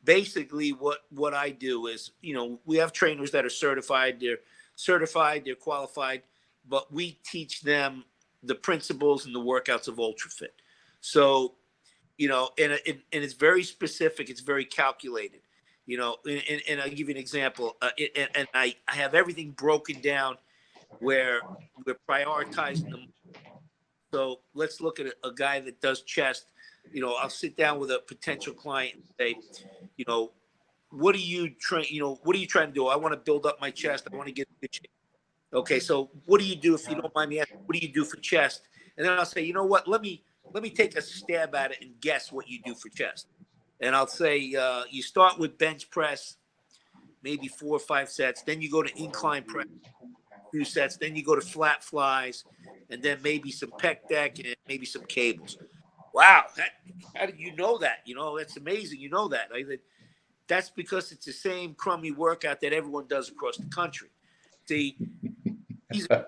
basically what I do is, you know, we have trainers that are certified, they're qualified, but we teach them the principles and the workouts of UltraFit. So, you know, and it's very specific. It's very calculated, you know, and I'll give you an example. And I have everything broken down where we're prioritizing them. So let's look at a guy that does chest. You know, I'll sit down with a potential client and say, you know, what are you trying, you know, what are you trying to do? I want to build up my chest. I want to get in good shape. Okay, so what do you do, if you don't mind me asking, what do you do for chest? And then I'll say, you know what, let me take a stab at it and guess what you do for chest. And I'll say, you start with bench press, maybe 4 or 5 sets. Then you go to incline press, 2 sets. Then you go to flat flies, and then maybe some pec deck and maybe some cables. Wow, how did you know that? You know, that's amazing. You know that. That's because it's the same crummy workout that everyone does across the country. See, these are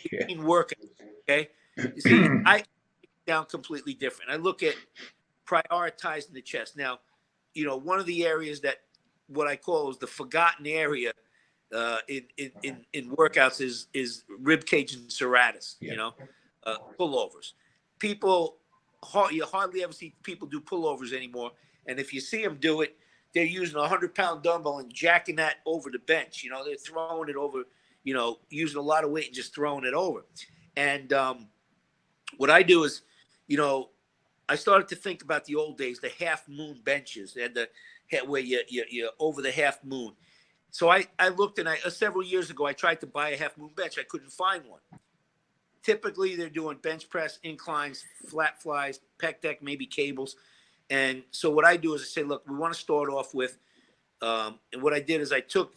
magazine workouts, okay? You see, I down completely different. I look at prioritizing the chest. Now, you know, one of the areas that what I call is the forgotten area in workouts is rib cage and serratus, you know, pullovers. You hardly ever see people do pullovers anymore. And if you see them do it, they're using a 100-pound dumbbell and jacking that over the bench. You know, they're throwing it over, you know, using a lot of weight and just throwing it over. And what I do is, you know, I started to think about the old days, the half moon benches, and where you over the half moon. So I looked, and several years ago I tried to buy a half moon bench. I couldn't find one. Typically they're doing bench press, inclines, flat flies, pec deck, maybe cables. And so what I do is I say, look, we want to start off with, and what I did is I took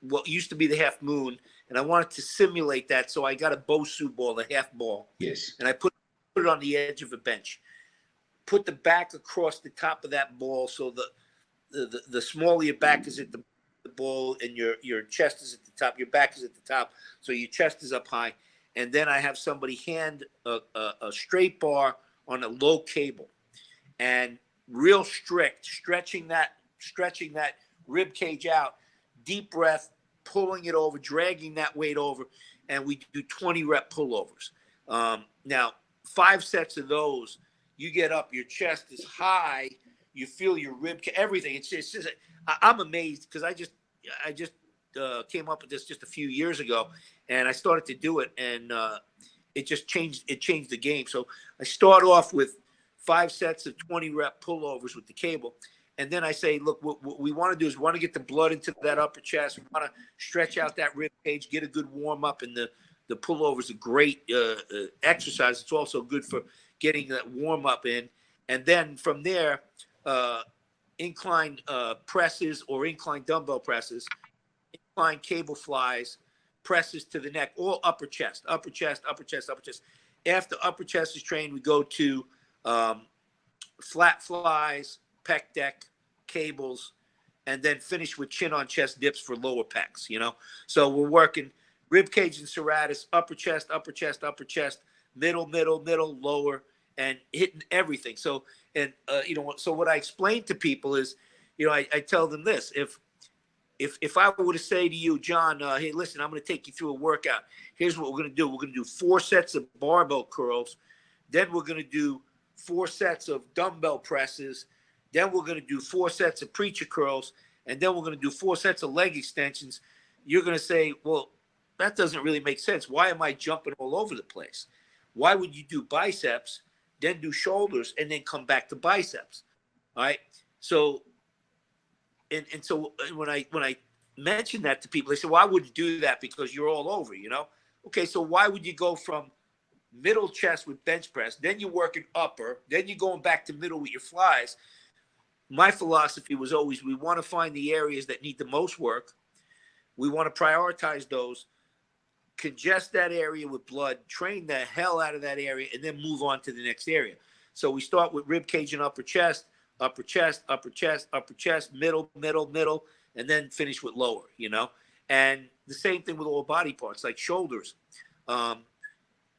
what used to be the half moon, and I wanted to simulate that. So I got a Bosu ball, a half ball. Yes. And I put it on the edge of a bench. Put the back across the top of that ball, so the smaller your back is at the ball, and your chest is at the top, your back is at the top, so your chest is up high. And then I have somebody hand a straight bar on a low cable, and real strict, stretching that rib cage out, deep breath, pulling it over, dragging that weight over, and we do 20 rep pullovers. Now, 5 sets of those, you get up, your chest is high, you feel your rib, everything. It's just I'm amazed, because I just came up with this just a few years ago, and I started to do it, and it changed the game. So I start off with 5 sets of 20 rep pullovers with the cable. And then I say, look, what we want to do is we want to get the blood into that upper chest. We want to stretch out that rib cage, get a good warm up. And the pullover is a great exercise. It's also good for getting that warm up in. And then from there, incline presses or incline dumbbell presses, incline cable flies, presses to the neck, all upper chest, upper chest, upper chest, upper chest. After upper chest is trained, we go to flat flies, pec deck, cables, and then finish with chin on chest dips for lower pecs, you know? So we're working rib cage and serratus, upper chest, upper chest, upper chest, middle, middle, middle, lower, and hitting everything. So, and, you know, so what I explain to people is, you know, I tell them this, if I were to say to you, John, hey, listen, I'm going to take you through a workout. Here's what we're going to do. We're going to do 4 sets of barbell curls. Then we're going to do 4 sets of dumbbell presses. Then we're going to do 4 sets of preacher curls. And then we're going to do 4 sets of leg extensions. You're going to say, well, that doesn't really make sense. Why am I jumping all over the place? Why would you do biceps, then do shoulders, and then come back to biceps? All right. So, and so when I mention that to people, they say, well, I wouldn't do that because you're all over, you know? Okay. So why would you go from middle chest with bench press, then you're working upper, then you're going back to middle with your flies? My philosophy was always, we want to find the areas that need the most work. We want to prioritize those, congest that area with blood, train the hell out of that area, and then move on to the next area. So we start with rib cage and upper chest, upper chest, upper chest, upper chest, middle, middle, middle, and then finish with lower, you know? And the same thing with all body parts, like shoulders.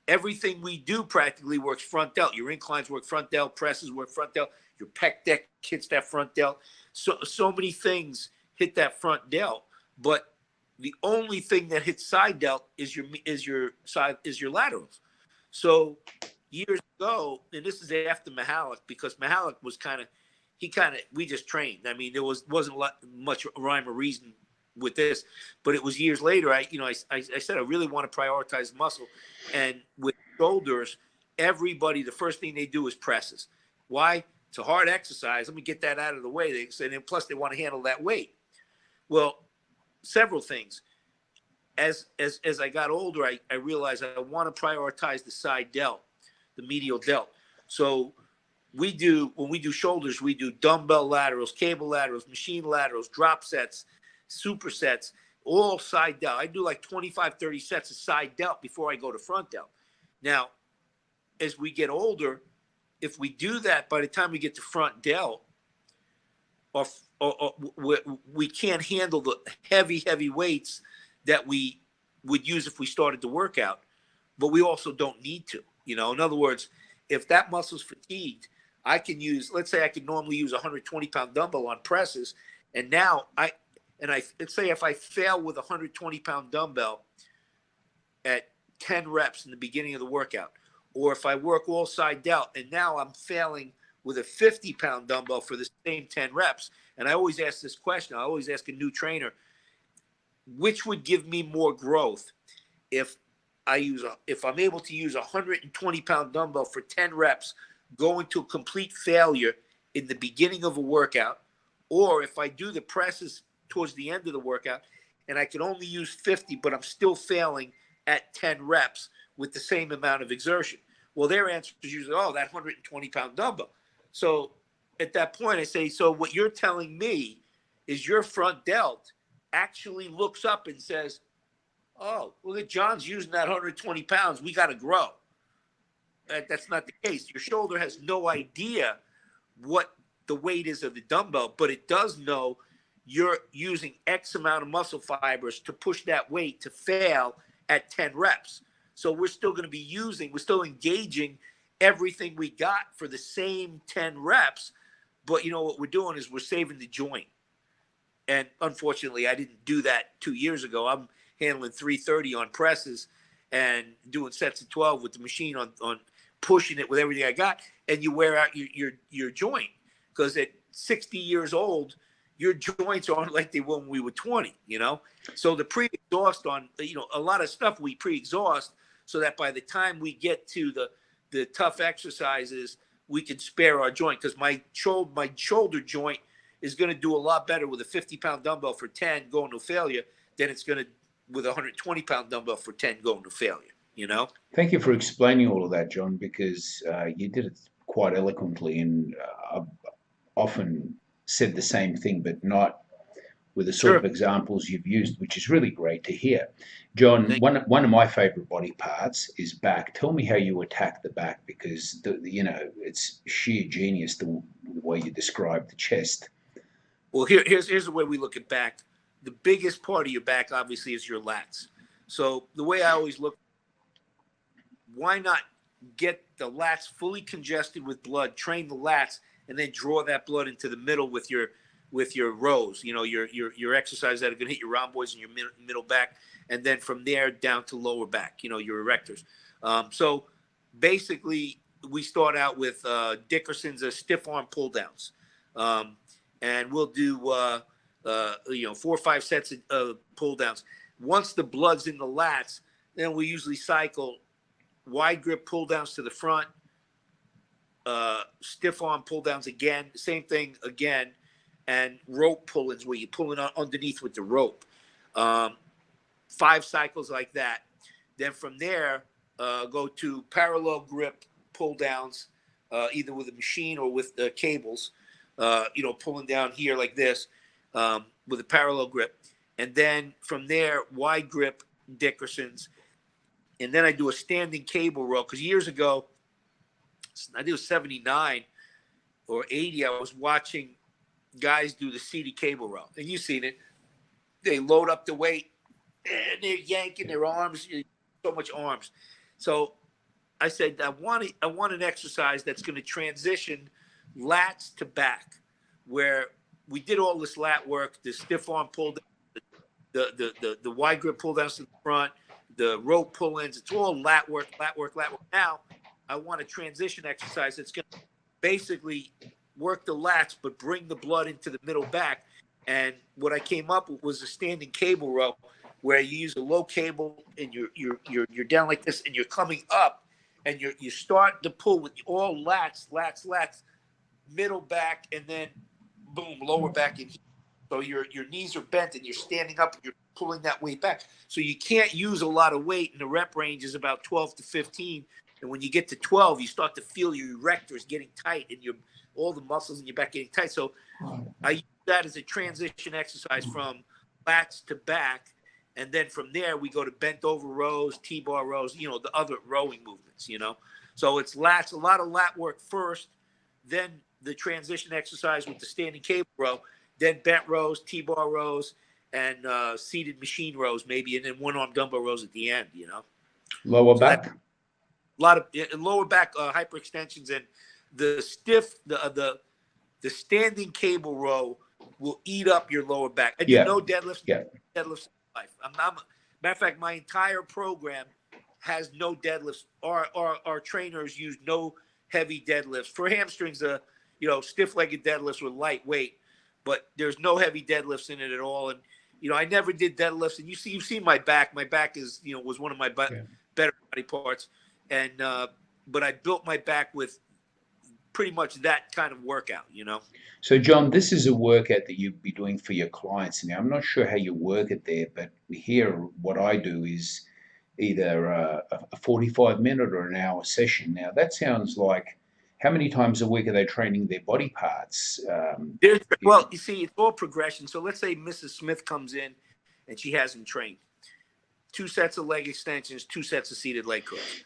Everything we do practically works front delt. Your inclines work front delt, presses work front delt, your pec deck hits that front delt. So many things hit that front delt, but the only thing that hits side delt is your laterals. So years ago, and this is after Mahalik, because Mahalik was we just trained. I mean, there wasn't much rhyme or reason with this, but it was years later. I said I really want to prioritize muscle, and with shoulders, everybody, the first thing they do is presses. Why? It's a hard exercise. Let me get that out of the way. They said, and plus they want to handle that weight. Well, several things. As I got older, I realized I want to prioritize the side delt, the medial delt. So when we do shoulders, we do dumbbell laterals, cable laterals, machine laterals, drop sets, supersets, all side delt. I do like 25, 30 sets of side delt before I go to front delt. Now, as we get older, if we do that, by the time we get to front delt, or we can't handle the heavy weights that we would use if we started the workout, but we also don't need to. In other words, if that muscle's fatigued, let's say I could normally use a 120-pound dumbbell on presses, and now let's say if I fail with a 120-pound dumbbell at 10 reps in the beginning of the workout, or if I work all side delt and now I'm failing with a 50-pound dumbbell for the same 10 reps, and I always ask this question, I always ask a new trainer, which would give me more growth if I'm able to use a 120-pound dumbbell for 10 reps going to complete failure in the beginning of a workout, or if I do the presses towards the end of the workout and I can only use 50, but I'm still failing at 10 reps with the same amount of exertion. Well, their answer is usually, that 120-pound dumbbell. So at that point, I say, so what you're telling me is your front delt actually looks up and says, oh, look at John's using that 120 pounds. We got to grow. That's not the case. Your shoulder has no idea what the weight is of the dumbbell, but it does know you're using X amount of muscle fibers to push that weight to fail at 10 reps. So we're still engaging everything we got for the same 10 reps. But what we're doing is we're saving the joint. And unfortunately, I didn't do that 2 years ago. I'm handling 330 on presses and doing sets of 12 with the machine on pushing it with everything I got. And you wear out your joint, because at 60 years old, your joints aren't like they were when we were 20, So the pre-exhaust on, a lot of stuff we pre-exhaust so that by the time we get to the tough exercises, we can spare our joint, because my shoulder joint is going to do a lot better with a 50-pound dumbbell for 10 going to failure than it's going to with a 120-pound dumbbell for 10 going to failure, Thank you for explaining all of that, John, because you did it quite eloquently, and I've often said the same thing, but not with the sort of examples you've used, which is really great to hear. John, one of my favorite body parts is back. Tell me how you attack the back, because it's sheer genius the way you describe the chest. Well, here's the way we look at back. The biggest part of your back, obviously, is your lats. So the way I always look, why not get the lats fully congested with blood, train the lats, and then draw that blood into the middle with your rows, your exercises that are going to hit your rhomboids and your middle back, and then from there down to lower back, your erectors. So basically, we start out with Dickerson's stiff arm pull downs, and we'll do 4 or 5 sets of pull downs. Once the blood's in the lats, then we usually cycle wide grip pull downs to the front, stiff arm pull downs again, same thing again, and rope pull-ins where you're pulling on underneath with the rope. 5 cycles like that. Then from there, go to parallel grip pull downs, either with a machine or with the cables, pulling down here like this with a parallel grip. And then from there, wide grip Dickerson's. And then I do a standing cable row, because years ago, I think it was 79 or 80, I was watching guys do the seated cable row. And you've seen it. They load up the weight, and they're yanking their arms, so much arms. So I said, I want an exercise that's going to transition lats to back, where we did all this lat work, the stiff arm pull down, the wide grip pull downs to the front, the rope pull-ins. It's all lat work, lat work, lat work. Now, I want a transition exercise that's going to basically work the lats, but bring the blood into the middle back. And what I came up with was a standing cable row, where you use a low cable and you're down like this, and you're coming up, and you start to pull with all lats, middle back, and then boom, lower back in. So your knees are bent and you're standing up and you're pulling that weight back. So you can't use a lot of weight, and the rep range is about 12 to 15. And when you get to 12, you start to feel your erectors getting tight and all the muscles in your back getting tight. So I use that as a transition exercise from lats to back. And then from there, we go to bent over rows, T-bar rows, the other rowing movements, So it's lats, a lot of lat work first, then the transition exercise with the standing cable row, then bent rows, T-bar rows, and seated machine rows maybe, and then one-arm dumbbell rows at the end, Lower back? A lot of lower back hyperextensions, and the stiff, the standing cable row will eat up your lower back. And no deadlifts, deadlifts in life. Matter of fact, my entire program has no deadlifts. Our trainers use no heavy deadlifts. For hamstrings, stiff-legged deadlifts with light weight, but there's no heavy deadlifts in it at all. And I never did deadlifts. And you've seen my back. My back is was one of my better body parts. And but I built my back with pretty much that kind of workout. So John, this is a workout that you'd be doing for your clients. Now, I'm not sure how you work it there, but here what I do is either a 45-minute or an hour session. Now, that sounds like, how many times a week are they training their body parts? You see, it's all progression. So let's say Mrs. Smith comes in and she hasn't trained. 2 sets of leg extensions, 2 sets of seated leg curls.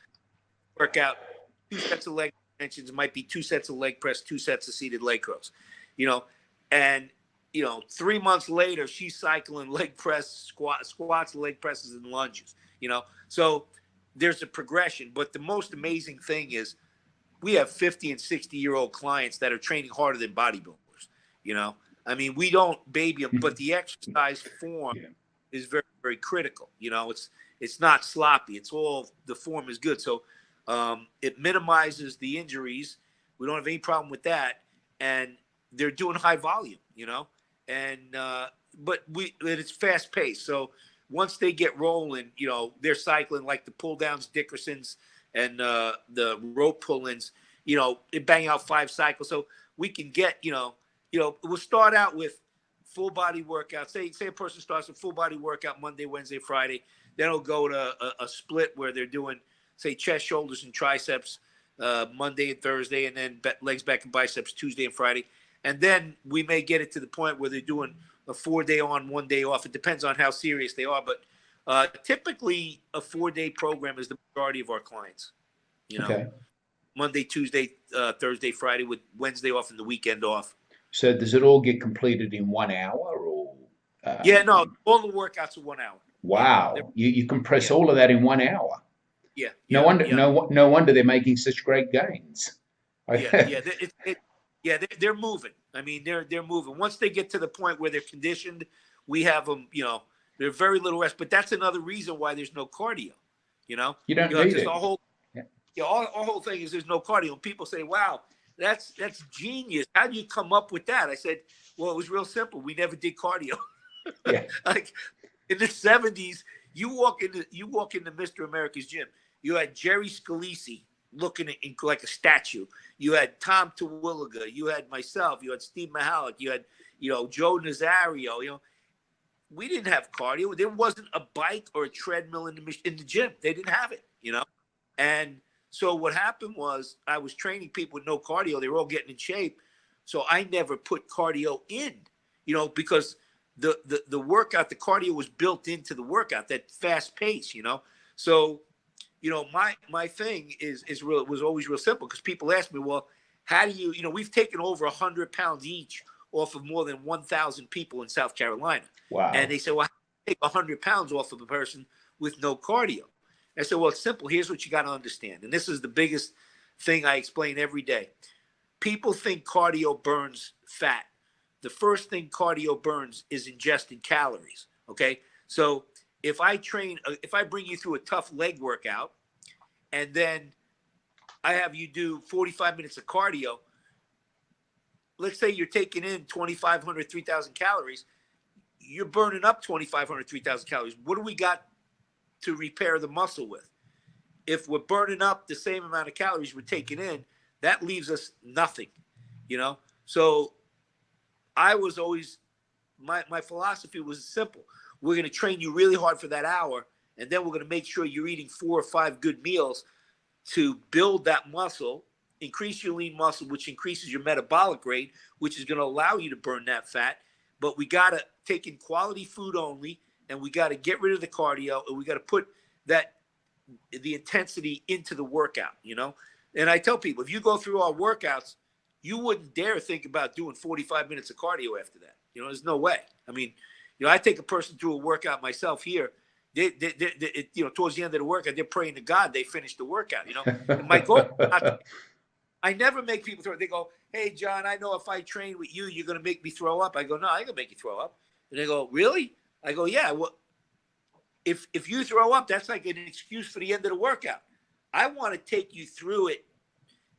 Workout, 2 sets of leg extensions, might be 2 sets of leg press, 2 sets of seated leg curls. And 3 months later, she's cycling leg press, squats, leg presses, and lunges. So there's a progression. But the most amazing thing is, we have 50 and 60-year-old clients that are training harder than bodybuilders. I mean, we don't baby them, but the exercise form is very, very critical. It's not sloppy. It's all, the form is good. So it minimizes the injuries. We don't have any problem with that. And they're doing high volume, and but it's fast paced. So once they get rolling, they're cycling like the pull downs, Dickersons, and the rope pull-ins, it bang out 5 cycles. So we can get, we'll start out with full body workout. Say a person starts a full body workout Monday, Wednesday, Friday. Then it'll go to a split where they're doing, say, chest, shoulders, and triceps Monday and Thursday, and then legs, back, and biceps Tuesday and Friday. And then we may get it to the point where they're doing a 4-day on, 1 day off. It depends on how serious they are, but typically a 4-day program is the majority of our clients. Okay. Monday, Tuesday, Thursday, Friday, with Wednesday off and the weekend off. So does it all get completed in 1 hour, or? No, all the workouts are 1 hour. Wow, you compress all of that in 1 hour. Yeah. No wonder they're making such great gains. They're moving. I mean, they're moving. Once they get to the point where they're conditioned, we have them. There's very little rest. But that's another reason why there's no cardio. You don't need it. Our whole thing is there's no cardio. And people say, "Wow, that's genius. How do you come up with that?" I said, "Well, it was real simple. We never did cardio." Like in the 70s, you walk into Mr. America's gym. You had Jerry Scalise looking like a statue. You had Tom Terwilliger. You had myself. You had Steve Mahalik. You had Joe Nazario. We didn't have cardio. There wasn't a bike or a treadmill in the gym. They didn't have it. And so what happened was, I was training people with no cardio. They were all getting in shape. So I never put cardio in, because the workout, the cardio was built into the workout, that fast pace, So, my thing was always real simple, because people ask me, well, how do you, we've taken over 100 pounds each off of more than 1,000 people in South Carolina. Wow. And they say, well, how do you take 100 pounds off of a person with no cardio? I said, well, it's simple. Here's what you got to understand. And this is the biggest thing I explain every day. People think cardio burns fat. The first thing cardio burns is ingested calories. Okay. So if I bring you through a tough leg workout and then I have you do 45 minutes of cardio, let's say you're taking in 2,500, 3,000 calories, you're burning up 2,500, 3,000 calories. What do we got to repair the muscle with? If we're burning up the same amount of calories we're taking in, that leaves us nothing, you know? So I was always, my philosophy was simple. We're going to train you really hard for that hour, and then we're going to make sure you're eating 4 or 5 good meals to build that muscle, increase your lean muscle, which increases your metabolic rate, which is going to allow you to burn that fat. But we got to take in quality food only, and we got to get rid of the cardio, and we got to put the intensity into the workout, you know? And I tell people, if you go through our workouts, you wouldn't dare think about doing 45 minutes of cardio after that. You know, there's no way. I mean, you know, I take a person through a workout myself here. They you know, towards the end of the workout, they're praying to God they finish the workout, you know? And my goal, I never make people throw. They go, hey, John, I know if I train with you, you're going to make me throw up. I go, no, I ain't going to make you throw up. And they go, really? I go, yeah. Well, if you throw up, that's like an excuse for the end of the workout. I want to take you through it.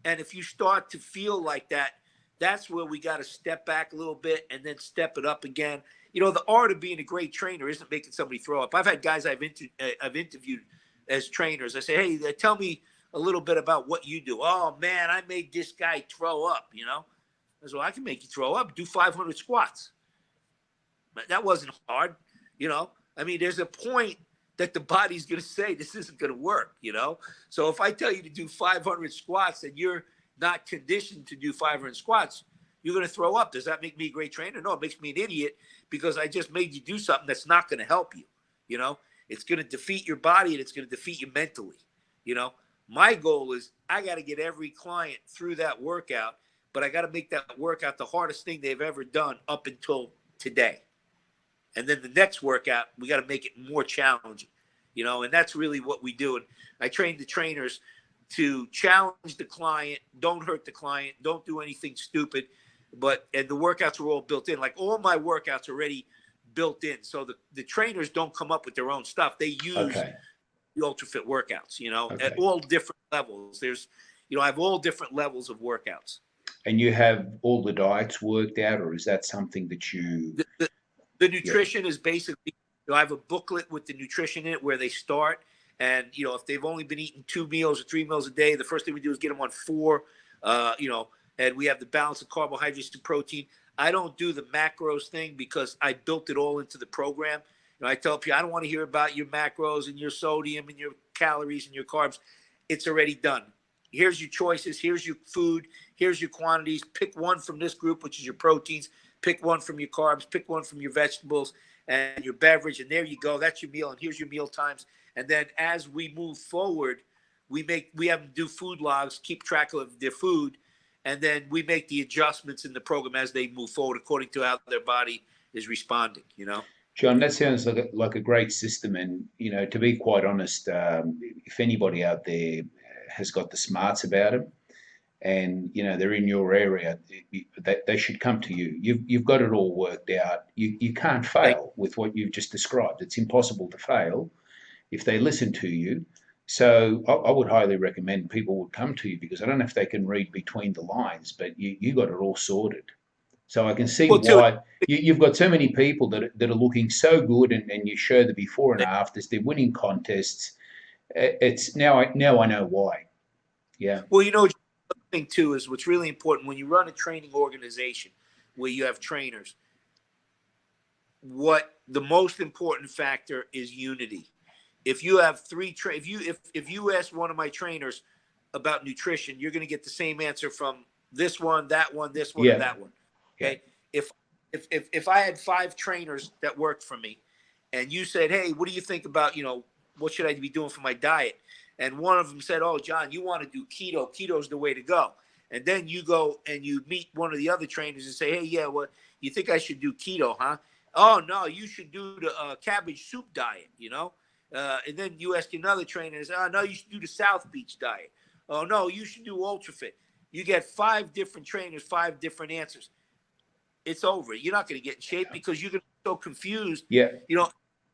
And if you start to feel like that, that's where we got to step back a little bit and then step it up again. You know, the art of being a great trainer isn't making somebody throw up. I've had guys I've interviewed as trainers. I say, hey, tell me a little bit about what you do. Oh, man, I made this guy throw up, you know. I said, well, I can make you throw up. Do 500 squats. But that wasn't hard, you know. I mean, there's a point that the body's going to say this isn't going to work, you know. So if I tell you to do 500 squats and you're not conditioned to do 500 squats, you're going to throw up. Does that make me a great trainer? No, it makes me an idiot because I just made you do something that's not going to help you, you know. It's going to defeat your body and it's going to defeat you mentally, you know. My goal is I got to get every client through that workout, but I got to make that workout the hardest thing they've ever done up until today. And then the next workout, we got to make it more challenging, you know, and that's really what we do. And I train the trainers to challenge the client, don't hurt the client, don't do anything stupid. And the workouts are all built in. Like all my workouts are already built in. So the trainers don't come up with their own stuff. They use the UltraFit workouts, you know, at all different levels. There's, you know, I have all different levels of workouts. And you have all the diets worked out, or is that something that you... The nutrition is basically, you know, I have a booklet with the nutrition in it where they start. And, you know, if they've only been eating 2 meals or 3 meals a day, the first thing we do is get them on 4, you know, and we have the balance of carbohydrates to protein. I don't do the macros thing because I built it all into the program. You know, I tell people, I don't want to hear about your macros and your sodium and your calories and your carbs. It's already done. Here's your choices. Here's your food. Here's your quantities. Pick one from this group, which is your proteins. Pick one from your carbs, pick one from your vegetables and your beverage. And there you go. That's your meal. And here's your meal times. And then as we move forward, we have them do food logs, keep track of their food. And then we make the adjustments in the program as they move forward according to how their body is responding, you know? John, that sounds like a great system. And, you know, to be quite honest, if anybody out there has got the smarts about them, and, you know, they're in your area, they should come to you. You've got it all worked out. You can't fail with what you've just described. It's impossible to fail if they listen to you. So I would highly recommend people would come to you, because I don't know if they can read between the lines, but you got it all sorted. So I can see why you've got so many people that are looking so good, and you show the before and afters. They're winning contests. It's now I know why. Yeah. Well, you know, thing too is what's really important when you run a training organization where you have trainers. What the most important factor is unity. If you have 3 if you ask one of my trainers about nutrition, you're going to get the same answer from this one, that one, this one, and that one. Okay. Yeah. If I had 5 trainers that worked for me, and you said, hey, what do you think about, you know, what should I be doing for my diet? And one of them said, oh, John, you want to do keto. Keto's the way to go. And then you go and you meet one of the other trainers and say, hey, yeah, well, you think I should do keto, huh? Oh, no, you should do the cabbage soup diet, you know? And then you ask another trainer and say, oh, no, you should do the South Beach diet. Oh, no, you should do UltraFit. You get 5 different trainers, 5 different answers. It's over. You're not going to get in shape because you're going to be so confused. Yeah. You know,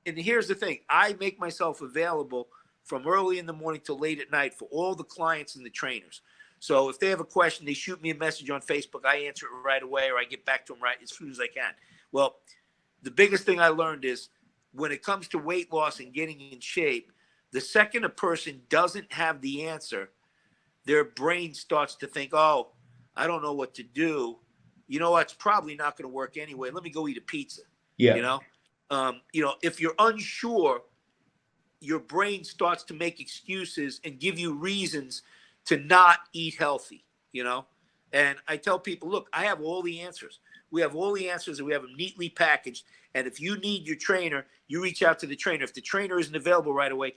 and here's the thing, I make myself available from early in the morning till late at night for all the clients and the trainers. So if they have a question, they shoot me a message on Facebook. I answer it right away, or I get back to them right as soon as I can. Well, the biggest thing I learned is when it comes to weight loss and getting in shape, the second a person doesn't have the answer, their brain starts to think, oh, I don't know what to do. You know what? It's probably not going to work anyway. Let me go eat a pizza. Yeah. If you're unsure, your brain starts to make excuses and give you reasons to not eat healthy, And I tell people, look, I have all the answers. We have all the answers and we have them neatly packaged. And if you need your trainer, you reach out to the trainer. If the trainer isn't available right away,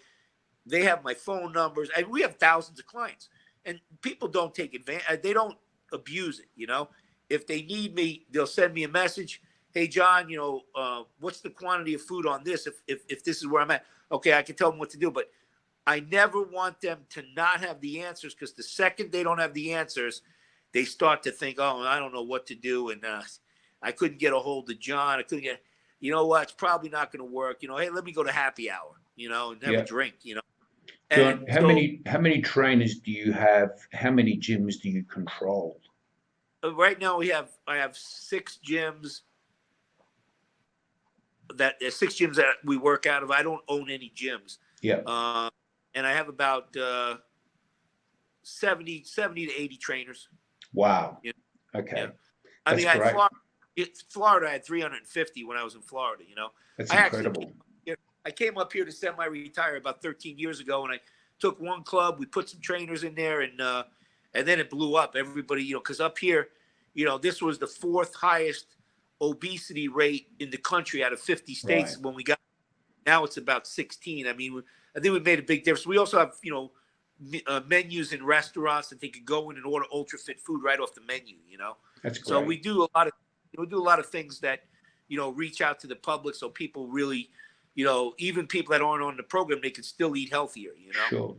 they have my phone numbers. And we have thousands of clients. And people don't take advantage. They don't abuse it, If they need me, they'll send me a message. Hey, John, what's the quantity of food on this if this is where I'm at? Okay, I can tell them what to do. But I never want them to not have the answers, because the second they don't have the answers, they start to think, oh, I don't know what to do. And I couldn't get a hold of John. I couldn't get, you know what? It's probably not going to work. Hey, let me go to happy hour, and have a drink, John, And so how many trainers do you have? How many gyms do you control? right now I have 6 gyms that we work out of. I don't own any gyms. Yeah. And I have about 70 to 80 trainers. Wow. Okay. Yeah. I mean, great. Florida, I had 350 when I was in Florida, That's incredible. I came up here to semi-retire about 13 years ago, and I took one club. We put some trainers in there, and then it blew up. Everybody, because up here, this was the 4th highest obesity rate in the country out of 50 states when we got. Now it's about 16. I mean, I think we made a big difference. We also have, menus in restaurants that they could go in and order ultra fit food right off the menu. That's great. So we do a lot of things that, reach out to the public, so people really, even people that aren't on the program, they can still eat healthier. Sure.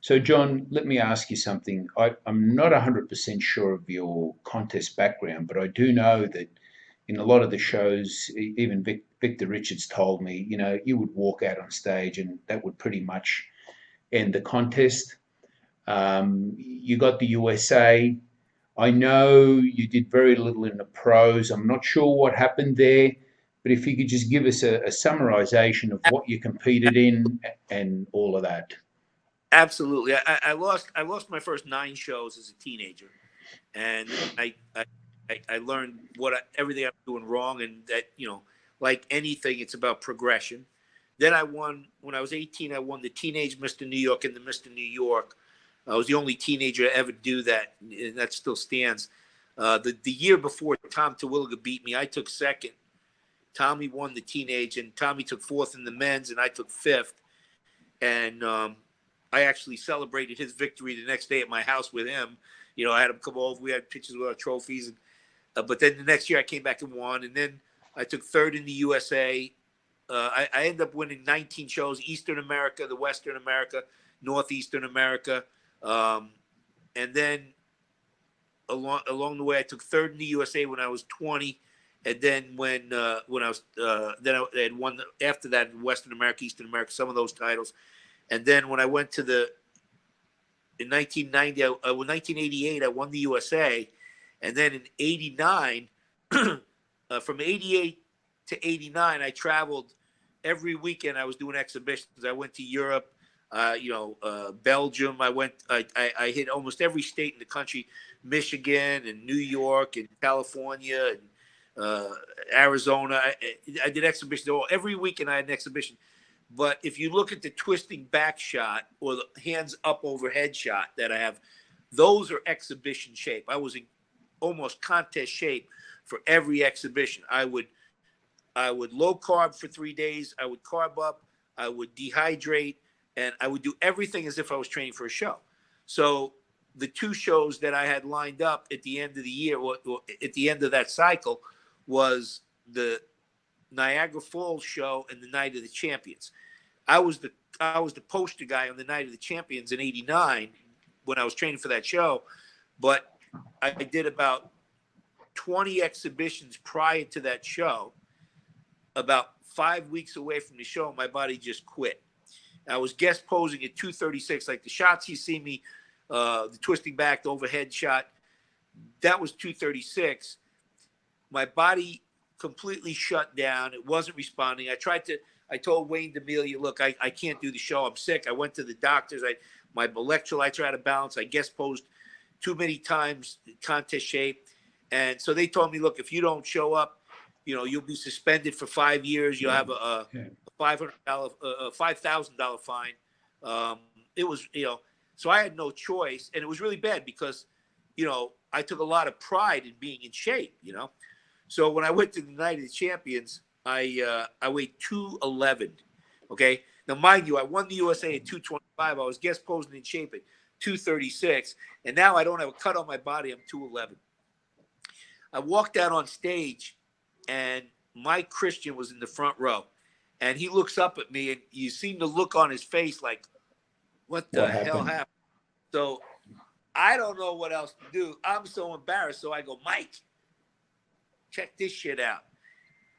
So, John, let me ask you something. I'm not 100% sure of your contest background, but I do know that in a lot of the shows, even Victor Richards told me, you would walk out on stage and that would pretty much end the contest. You got the USA. I know you did very little in the pros. I'm not sure what happened there, but if you could just give us a summarization of what you competed in and all of that. Absolutely. I lost my first 9 shows as a teenager, and I learned everything I was doing wrong, and that, like anything, it's about progression. Then I won, when I was 18, I won the Teenage Mr. New York and the Mr. New York. I was the only teenager to ever do that, and that still stands. The year before Tom Terilli beat me, I took 2nd. Tommy won the teenage, and Tommy took 4th in the men's, and I took 5th. And I actually celebrated his victory the next day at my house with him. I had him come over. We had pictures with our trophies. But then the next year I came back and won. And then I took 3rd in the USA. I ended up winning 19 shows, Eastern America, the Western America, Northeastern America. And then along the way, I took 3rd in the USA when I was 20. And then when I was then I had won after that in Western America, Eastern America, some of those titles. And then when I went to in 1988, I won the USA. And then in 89, from 88 to 89, I traveled every weekend. I was doing exhibitions. I went to Europe, Belgium. I hit almost every state in the country, Michigan and New York and California and Arizona. I did exhibitions every weekend. I had an exhibition. But if you look at the twisting back shot or the hands up overhead shot that I have, those are exhibition shape. I was in almost contest shape for every exhibition. I would low carb for 3 days. I would carb up. I would dehydrate, and I would do everything as if I was training for a show. So the 2 shows that I had lined up at the end of the year, or at the end of that cycle, was the Niagara Falls show and the Night of the Champions. I was the poster guy on the Night of the Champions in '89 when I was training for that show, but I did about 20 exhibitions prior to that show. About 5 weeks away from the show, and my body just quit. I was guest posing at 236, like the shots you see me, the twisting back, the overhead shot, that was 236. My body completely shut down. It wasn't responding. I told Wayne D'Amelia, look, I can't do the show. I'm sick. I went to the doctors. My electrolytes are out of balance. I guest posed too many times, contest shape. And so they told me, look, if you don't show up, you'll be suspended for 5 years. You'll have a $5,000 fine. It was, so I had no choice. And it was really bad because, I took a lot of pride in being in shape, So when I went to the Night of the Champions, I weighed 211. Okay. Now, mind you, I won the USA at 225. I was guest posing in shape at 236. And now I don't have a cut on my body. I'm 211. I walked out on stage, and Mike Christian was in the front row. And he looks up at me, and you see the look on his face like, what the hell happened? So I don't know what else to do. I'm so embarrassed. So I go, Mike, check this shit out.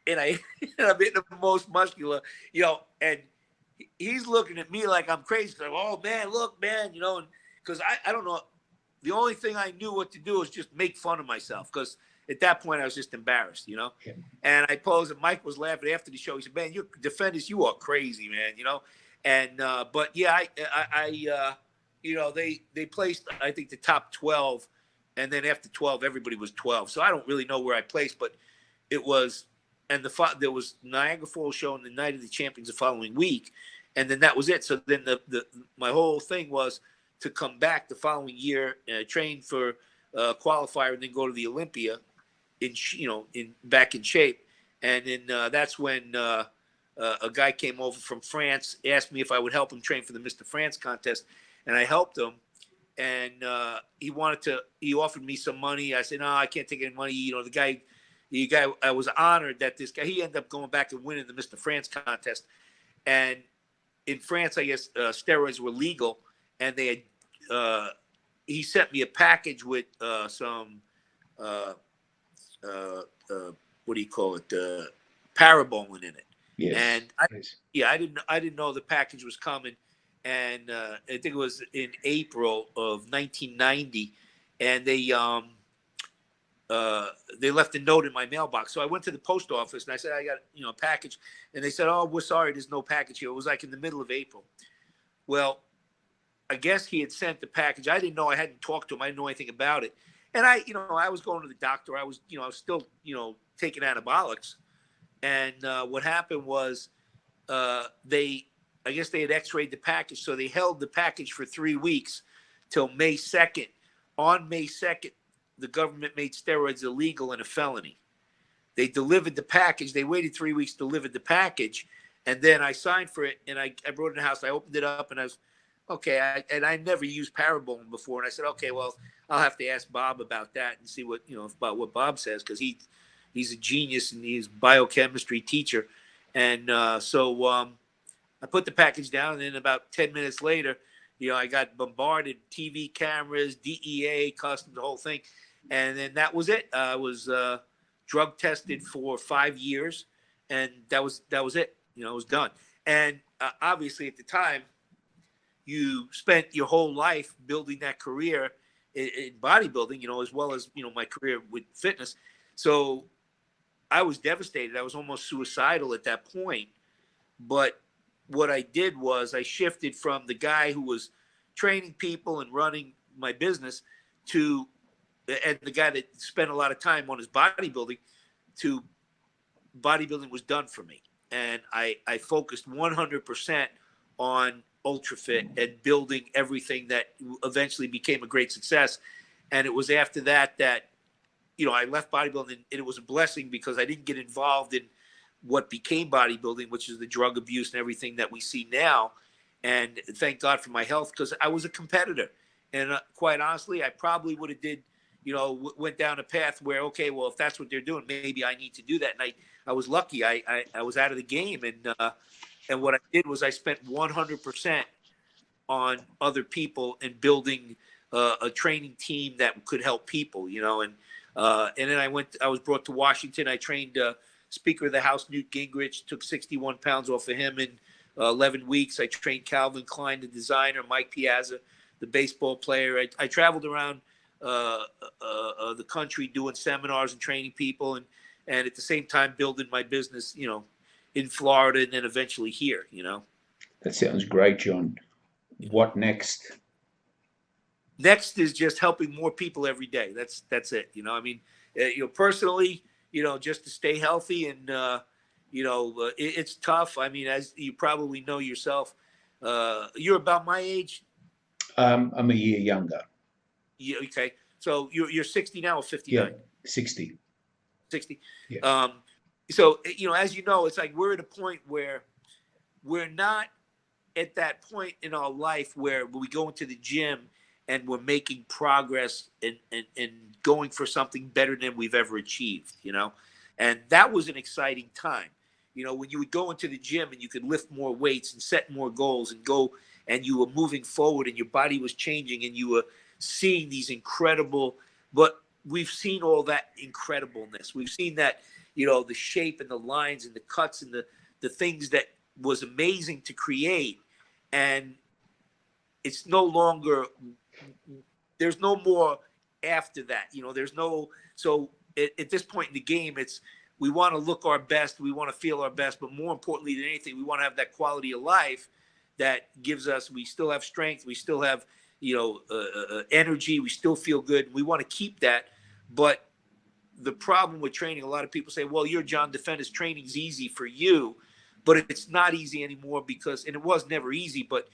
And I'm hitting the most muscular, and he's looking at me like I'm crazy. Like, oh, man, look, man, and because I don't know. The only thing I knew what to do was just make fun of myself because at that point I was just embarrassed, Yeah. And I posed, and Mike was laughing after the show. He said, man, you DeFendis, you are crazy, man, And, but yeah, they placed, I think, the top 12. And then after 12, everybody was 12. So I don't really know where I placed, but it was, and there was Niagara Falls show on the Night of the Champions the following week. And then that was it. So then my whole thing was to come back the following year, train for qualifier, and then go to the Olympia back in shape. And then that's when a guy came over from France, asked me if I would help him train for the Mr. France contest. And I helped him. And he offered me some money. I said, no, I can't take any money. The guy, I was honored that this guy, he ended up going back and winning the Mr. France contest. And in France, I guess steroids were legal. And they had, he sent me a package with some, what do you call it? Parabolin in it. Yes. And I didn't know the package was coming. And I think it was in April of 1990, and they left a note in my mailbox. So I went to the post office and I said, I got a package, and they said, oh, we're sorry, there's no package here. It was like in the middle of April. Well, I guess he had sent the package. I didn't know. I hadn't talked to him. I didn't know anything about it. And I was going to the doctor. I was still taking anabolics. And what happened was I guess they had x-rayed the package. So they held the package for 3 weeks till May 2nd. On May 2nd, the government made steroids illegal and a felony. They delivered the package. They waited 3 weeks, delivered the package. And then I signed for it, and I brought it in the house. I opened it up, and I was, okay. I never used Parabolin before. And I said, okay, well, I'll have to ask Bob about that and see what, about what Bob says, because he's a genius, and he's a biochemistry teacher. And so I put the package down, and then about 10 minutes later, I got bombarded, TV cameras, DEA, customs, the whole thing. And then that was it. I was drug tested for 5 years, and that was it. It was done. And obviously at the time, you spent your whole life building that career in bodybuilding, as well as, my career with fitness. So I was devastated. I was almost suicidal at that point. But what I did was I shifted from the guy who was training people and running my business and the guy that spent a lot of time on his bodybuilding, to bodybuilding was done for me. And I focused 100% on UltraFit and building everything that eventually became a great success. And it was after that I left bodybuilding, and it was a blessing because I didn't get involved in what became bodybuilding, which is the drug abuse and everything that we see now. And thank God for my health, because I was a competitor. And quite honestly, I probably would have went down a path where, okay, well, if that's what they're doing, maybe I need to do that. And I was lucky. I was out of the game. And what I did was I spent 100% on other people and building a training team that could help people, and then I was brought to Washington. I trained Speaker of the House Newt Gingrich, took 61 pounds off of him in 11 weeks. I trained Calvin Klein, the designer, Mike Piazza, the baseball player. I traveled around the country doing seminars and training people, and at the same time building my business, in Florida and then eventually here, That sounds great, John. What next? Next is just helping more people every day. That's it. Personally, just to stay healthy, and it's tough. I mean, as you probably know yourself, you're about my age. I'm a year younger. Yeah. Okay. So you're 60 now or 59? Yeah, 60. 60. Yeah. So as you know, it's like we're at a point where we're not at that point in our life where we go into the gym and we're making progress and going for something better than we've ever achieved, and that was an exciting time, when you would go into the gym and you could lift more weights and set more goals and go, and you were moving forward and your body was changing and you were seeing these incredible, but we've seen all that incredibleness. We've seen that, the shape and the lines and the cuts and the things that was amazing to create. And it's no longer, there's no more after that, there's no, so at this point in the game, we want to look our best, we want to feel our best, but more importantly than anything, we want to have that quality of life that gives us, we still have strength, we still have, energy, we still feel good. We want to keep that. But the problem with training, a lot of people say, well, you're John DeFendis, training's easy for you, but it's not easy anymore because, and it was never easy, but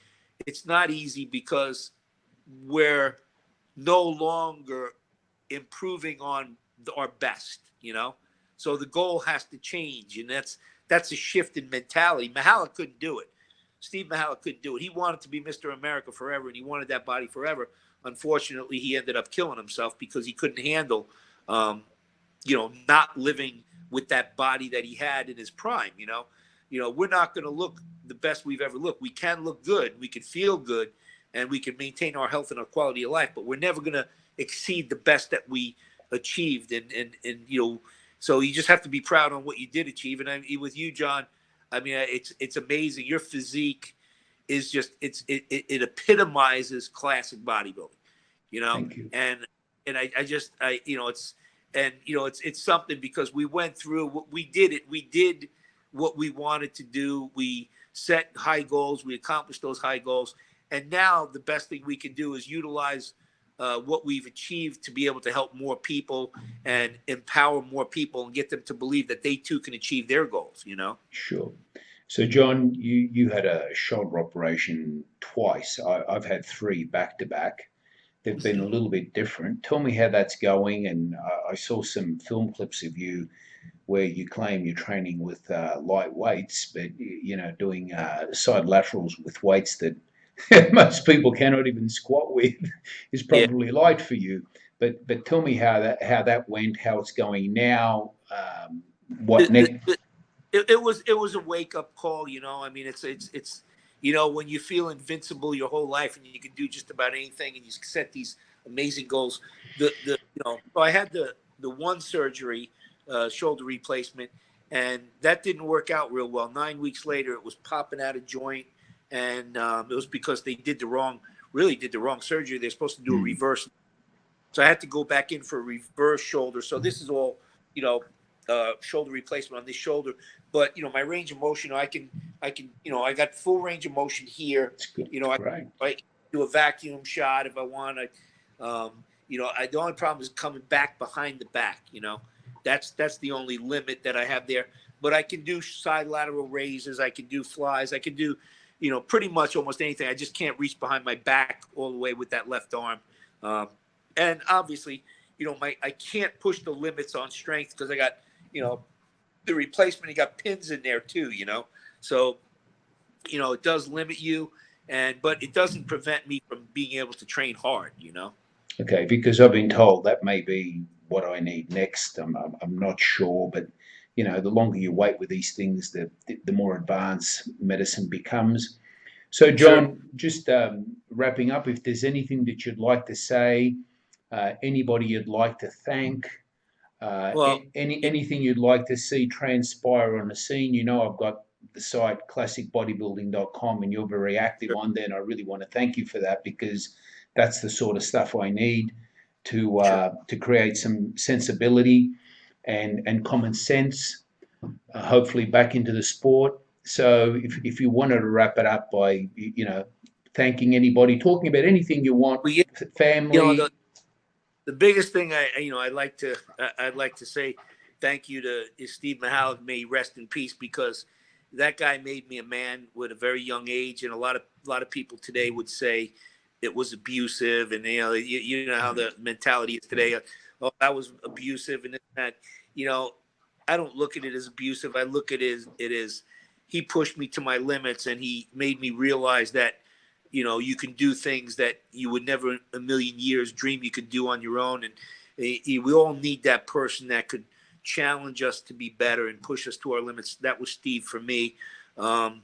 it's not easy because we're no longer improving on our best, So the goal has to change, and that's a shift in mentality. Mahala couldn't do it. Steve Mahala couldn't do it. He wanted to be Mr. America forever, and he wanted that body forever. Unfortunately, he ended up killing himself because he couldn't handle, not living with that body that he had in his prime. We're not going to look the best we've ever looked. We can look good, we can feel good, and we can maintain our health and our quality of life, but we're never going to exceed the best that we achieved. And so you just have to be proud on what you did achieve. And with you, John, I mean, it's amazing. Your physique is just, it epitomizes classic bodybuilding, Thank you. and it's something because we went through we did what we wanted to do. We set high goals, we accomplished those high goals. And now the best thing we can do is utilize what we've achieved to be able to help more people and empower more people and get them to believe that they too can achieve their goals, Sure. So, John, you had a shoulder operation twice. I've had 3 back to back. They've been a little bit different. Tell me how that's going. And I saw some film clips of you where you claim you're training with light weights, but doing side laterals with weights that most people cannot even squat with is probably light for you. But tell me how that went, how it's going now. What next? It was a wake up call, I mean, it's when you feel invincible your whole life and you can do just about anything and you set these amazing goals. So I had the one surgery, shoulder replacement, and that didn't work out real well. 9 weeks later, it was popping out of joint, and it was because they did the wrong surgery. They're supposed to do a reverse, so I had to go back in for a reverse shoulder. So this is all shoulder replacement on this shoulder. But my range of motion, I can I got full range of motion here. I do a vacuum shot if I want. The only problem is coming back behind the back. That's the only limit that I have there. But I can do side lateral raises. I can do flies. I can do, pretty much almost anything. I just can't reach behind my back all the way with that left arm. And obviously, I can't push the limits on strength because I got, the replacement. You got pins in there too, So, it does limit you, but it doesn't prevent me from being able to train hard, Okay, because I've been told that may be what I need next. I'm not sure, but the longer you wait with these things, the more advanced medicine becomes. So, John, Sure. just wrapping up, if there's anything that you'd like to say, anybody you'd like to thank, Well, Anything you'd like to see transpire on the scene, you know, I've got the site ClassicBodybuilding.com, and you're very active on there, and I really want to thank you for that, because that's the sort of stuff I need sure. to create some sensibility and common sense, hopefully back into the sport. So if you wanted to wrap it up by, you know, thanking anybody, talking about anything you want, Well, yeah, you know, family. the biggest thing I'd like to say thank you to Steve Mahalik, may he rest in peace, because that guy made me a man with a very young age, and a lot of people today would say it was abusive, and you know how the mentality is today. Oh, that was abusive and that. You know, I don't look at it as abusive. I look at it as he pushed me to my limits, and he made me realize that, you know, you can do things that you would never in a million years dream you could do on your own. And we all need that person that could challenge us to be better and push us to our limits. That was Steve for me. Bob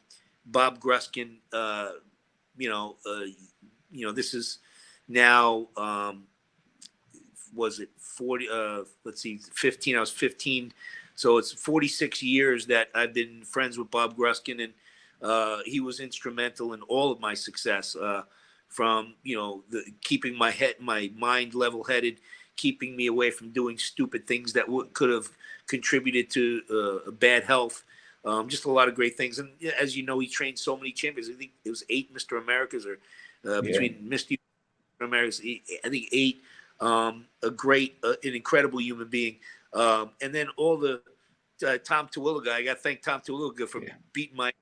Gruskin, this is now, was it 40, let's see, 15, I was 15. So it's 46 years that I've been friends with Bob Gruskin, and he was instrumental in all of my success, from, you know, keeping my mind level-headed, keeping me away from doing stupid things that could have contributed to bad health. Just a lot of great things. And as you know, he trained so many champions. I think it was 8 Mr. Americas, or between Mr. Americas, I think 8. An incredible human being. And then all the Tom Tawilliga, I got to thank Tom Tawilliga for beating my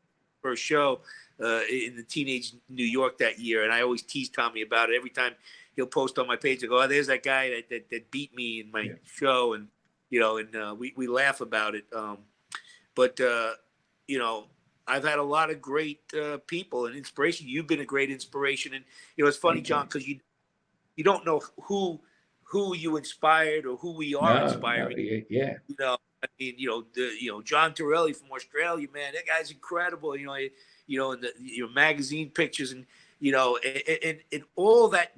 first show in the teenage New York that year. And I always tease Tommy about it. Every time he'll post on my page, I go, "Oh, there's that guy that beat me in my show." And, you know, and we laugh about it. But you know, I've had a lot of great people and inspiration. You've been a great inspiration. And, you know, it's funny, John, because you don't know who you inspired or who we are inspiring. Yeah. You know, I mean, John Terilli from Australia, man, that guy's incredible. In the magazine pictures, and, you know, and all that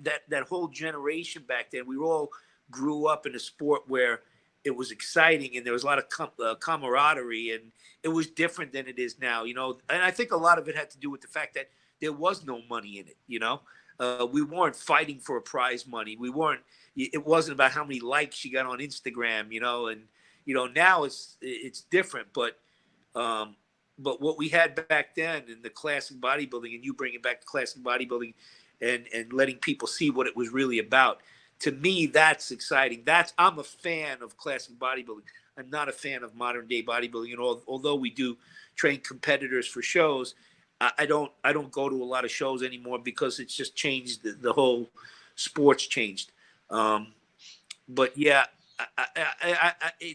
whole generation back then, we all grew up in a sport where it was exciting and there was a lot of camaraderie, and it was different than it is now, you know. And I think a lot of it had to do with the fact that there was no money in it, you know. We weren't fighting for a prize money. It wasn't about how many likes you got on Instagram, you know. And, you know, now it's different, but what we had back then in the classic bodybuilding, and you bring it back to classic bodybuilding, and letting people see what it was really about. To me, that's exciting. I'm a fan of classic bodybuilding. I'm not a fan of modern day bodybuilding. And although we do train competitors for shows, I don't go to a lot of shows anymore, because it's just changed. The whole sport's changed. But yeah,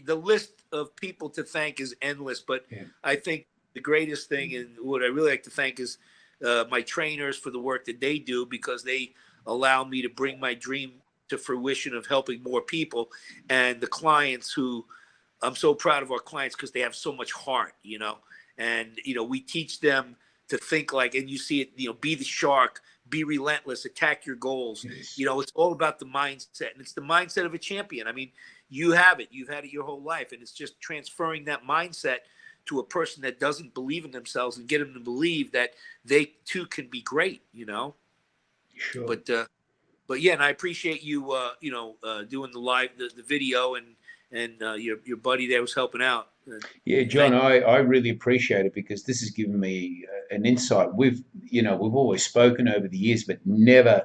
the list of people to thank is endless. But I think the greatest thing, and what I really like to thank, is my trainers for the work that they do, because they allow me to bring my dream to fruition of helping more people, and the clients who I'm so proud of our clients, because they have so much heart, you know. And, you know, we teach them to think like, and you see it, you know, be the shark, be relentless, attack your goals. Yes. You know, it's all about the mindset, and it's the mindset of a champion. I mean, you have it, you've had it your whole life, and it's just transferring that mindset to a person that doesn't believe in themselves, and get them to believe that they too can be great, you know. Sure. But yeah, and I appreciate you, doing the video, and your buddy there was helping out. Yeah, John, I really appreciate it, because this has given me an insight. We've always spoken over the years, but never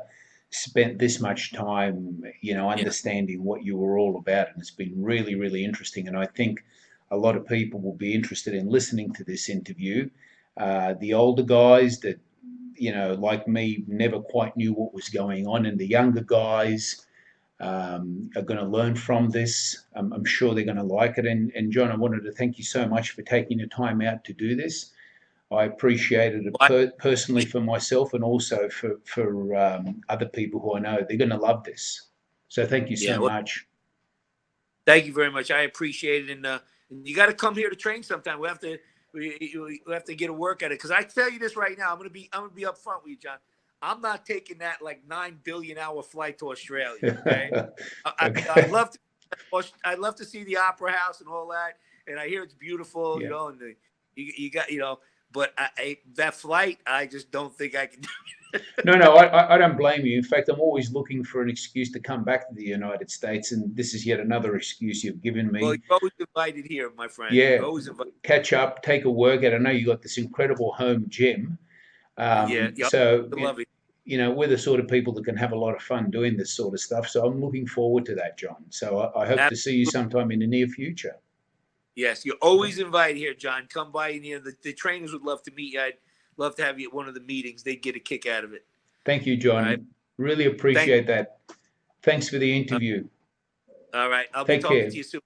spent this much time, you know, understanding what you were all about. And it's been really, really interesting. And I think a lot of people will be interested in listening to this interview. The older guys that, you know, like me, never quite knew what was going on, and the younger guys are going to learn from this. I'm sure they're going to like it. And John, I wanted to thank you so much for taking the time out to do this. I appreciated it personally for myself, and also for other people who I know. They're going to love this. So thank you so much. Thank you very much. I appreciate it. And you got to come here to train sometime. We have to get a work at it. Because I tell you this right now, I'm gonna be upfront with you, John. I'm not taking that like 9 billion hour flight to Australia. Okay, I'd love to I'd love to see the Opera House and all that, and I hear it's beautiful, Yeah. you know, and you got, you know, but that flight, I just don't think I can do. No, I don't blame you. In fact, I'm always looking for an excuse to come back to the United States, and this is yet another excuse you've given Well, me. you're always invited here, my friend. Yeah, You're always invited. catch up, take a workout. I know you got this incredible home gym. Yeah, yeah, So, I love it. you know, we're the sort of people that can have a lot of fun doing this sort of stuff. So I'm looking forward to that, John. So I hope to see you Absolutely. sometime in the near future. Yes, you're always invited here, John. Come by, and you know the trainers would love to meet you. I'd love to have you at one of the meetings. They'd get a kick out of it. Thank you, All right. John. Really Thank. appreciate that. Thanks for the interview. All right. I'll be Take talking care. to you soon.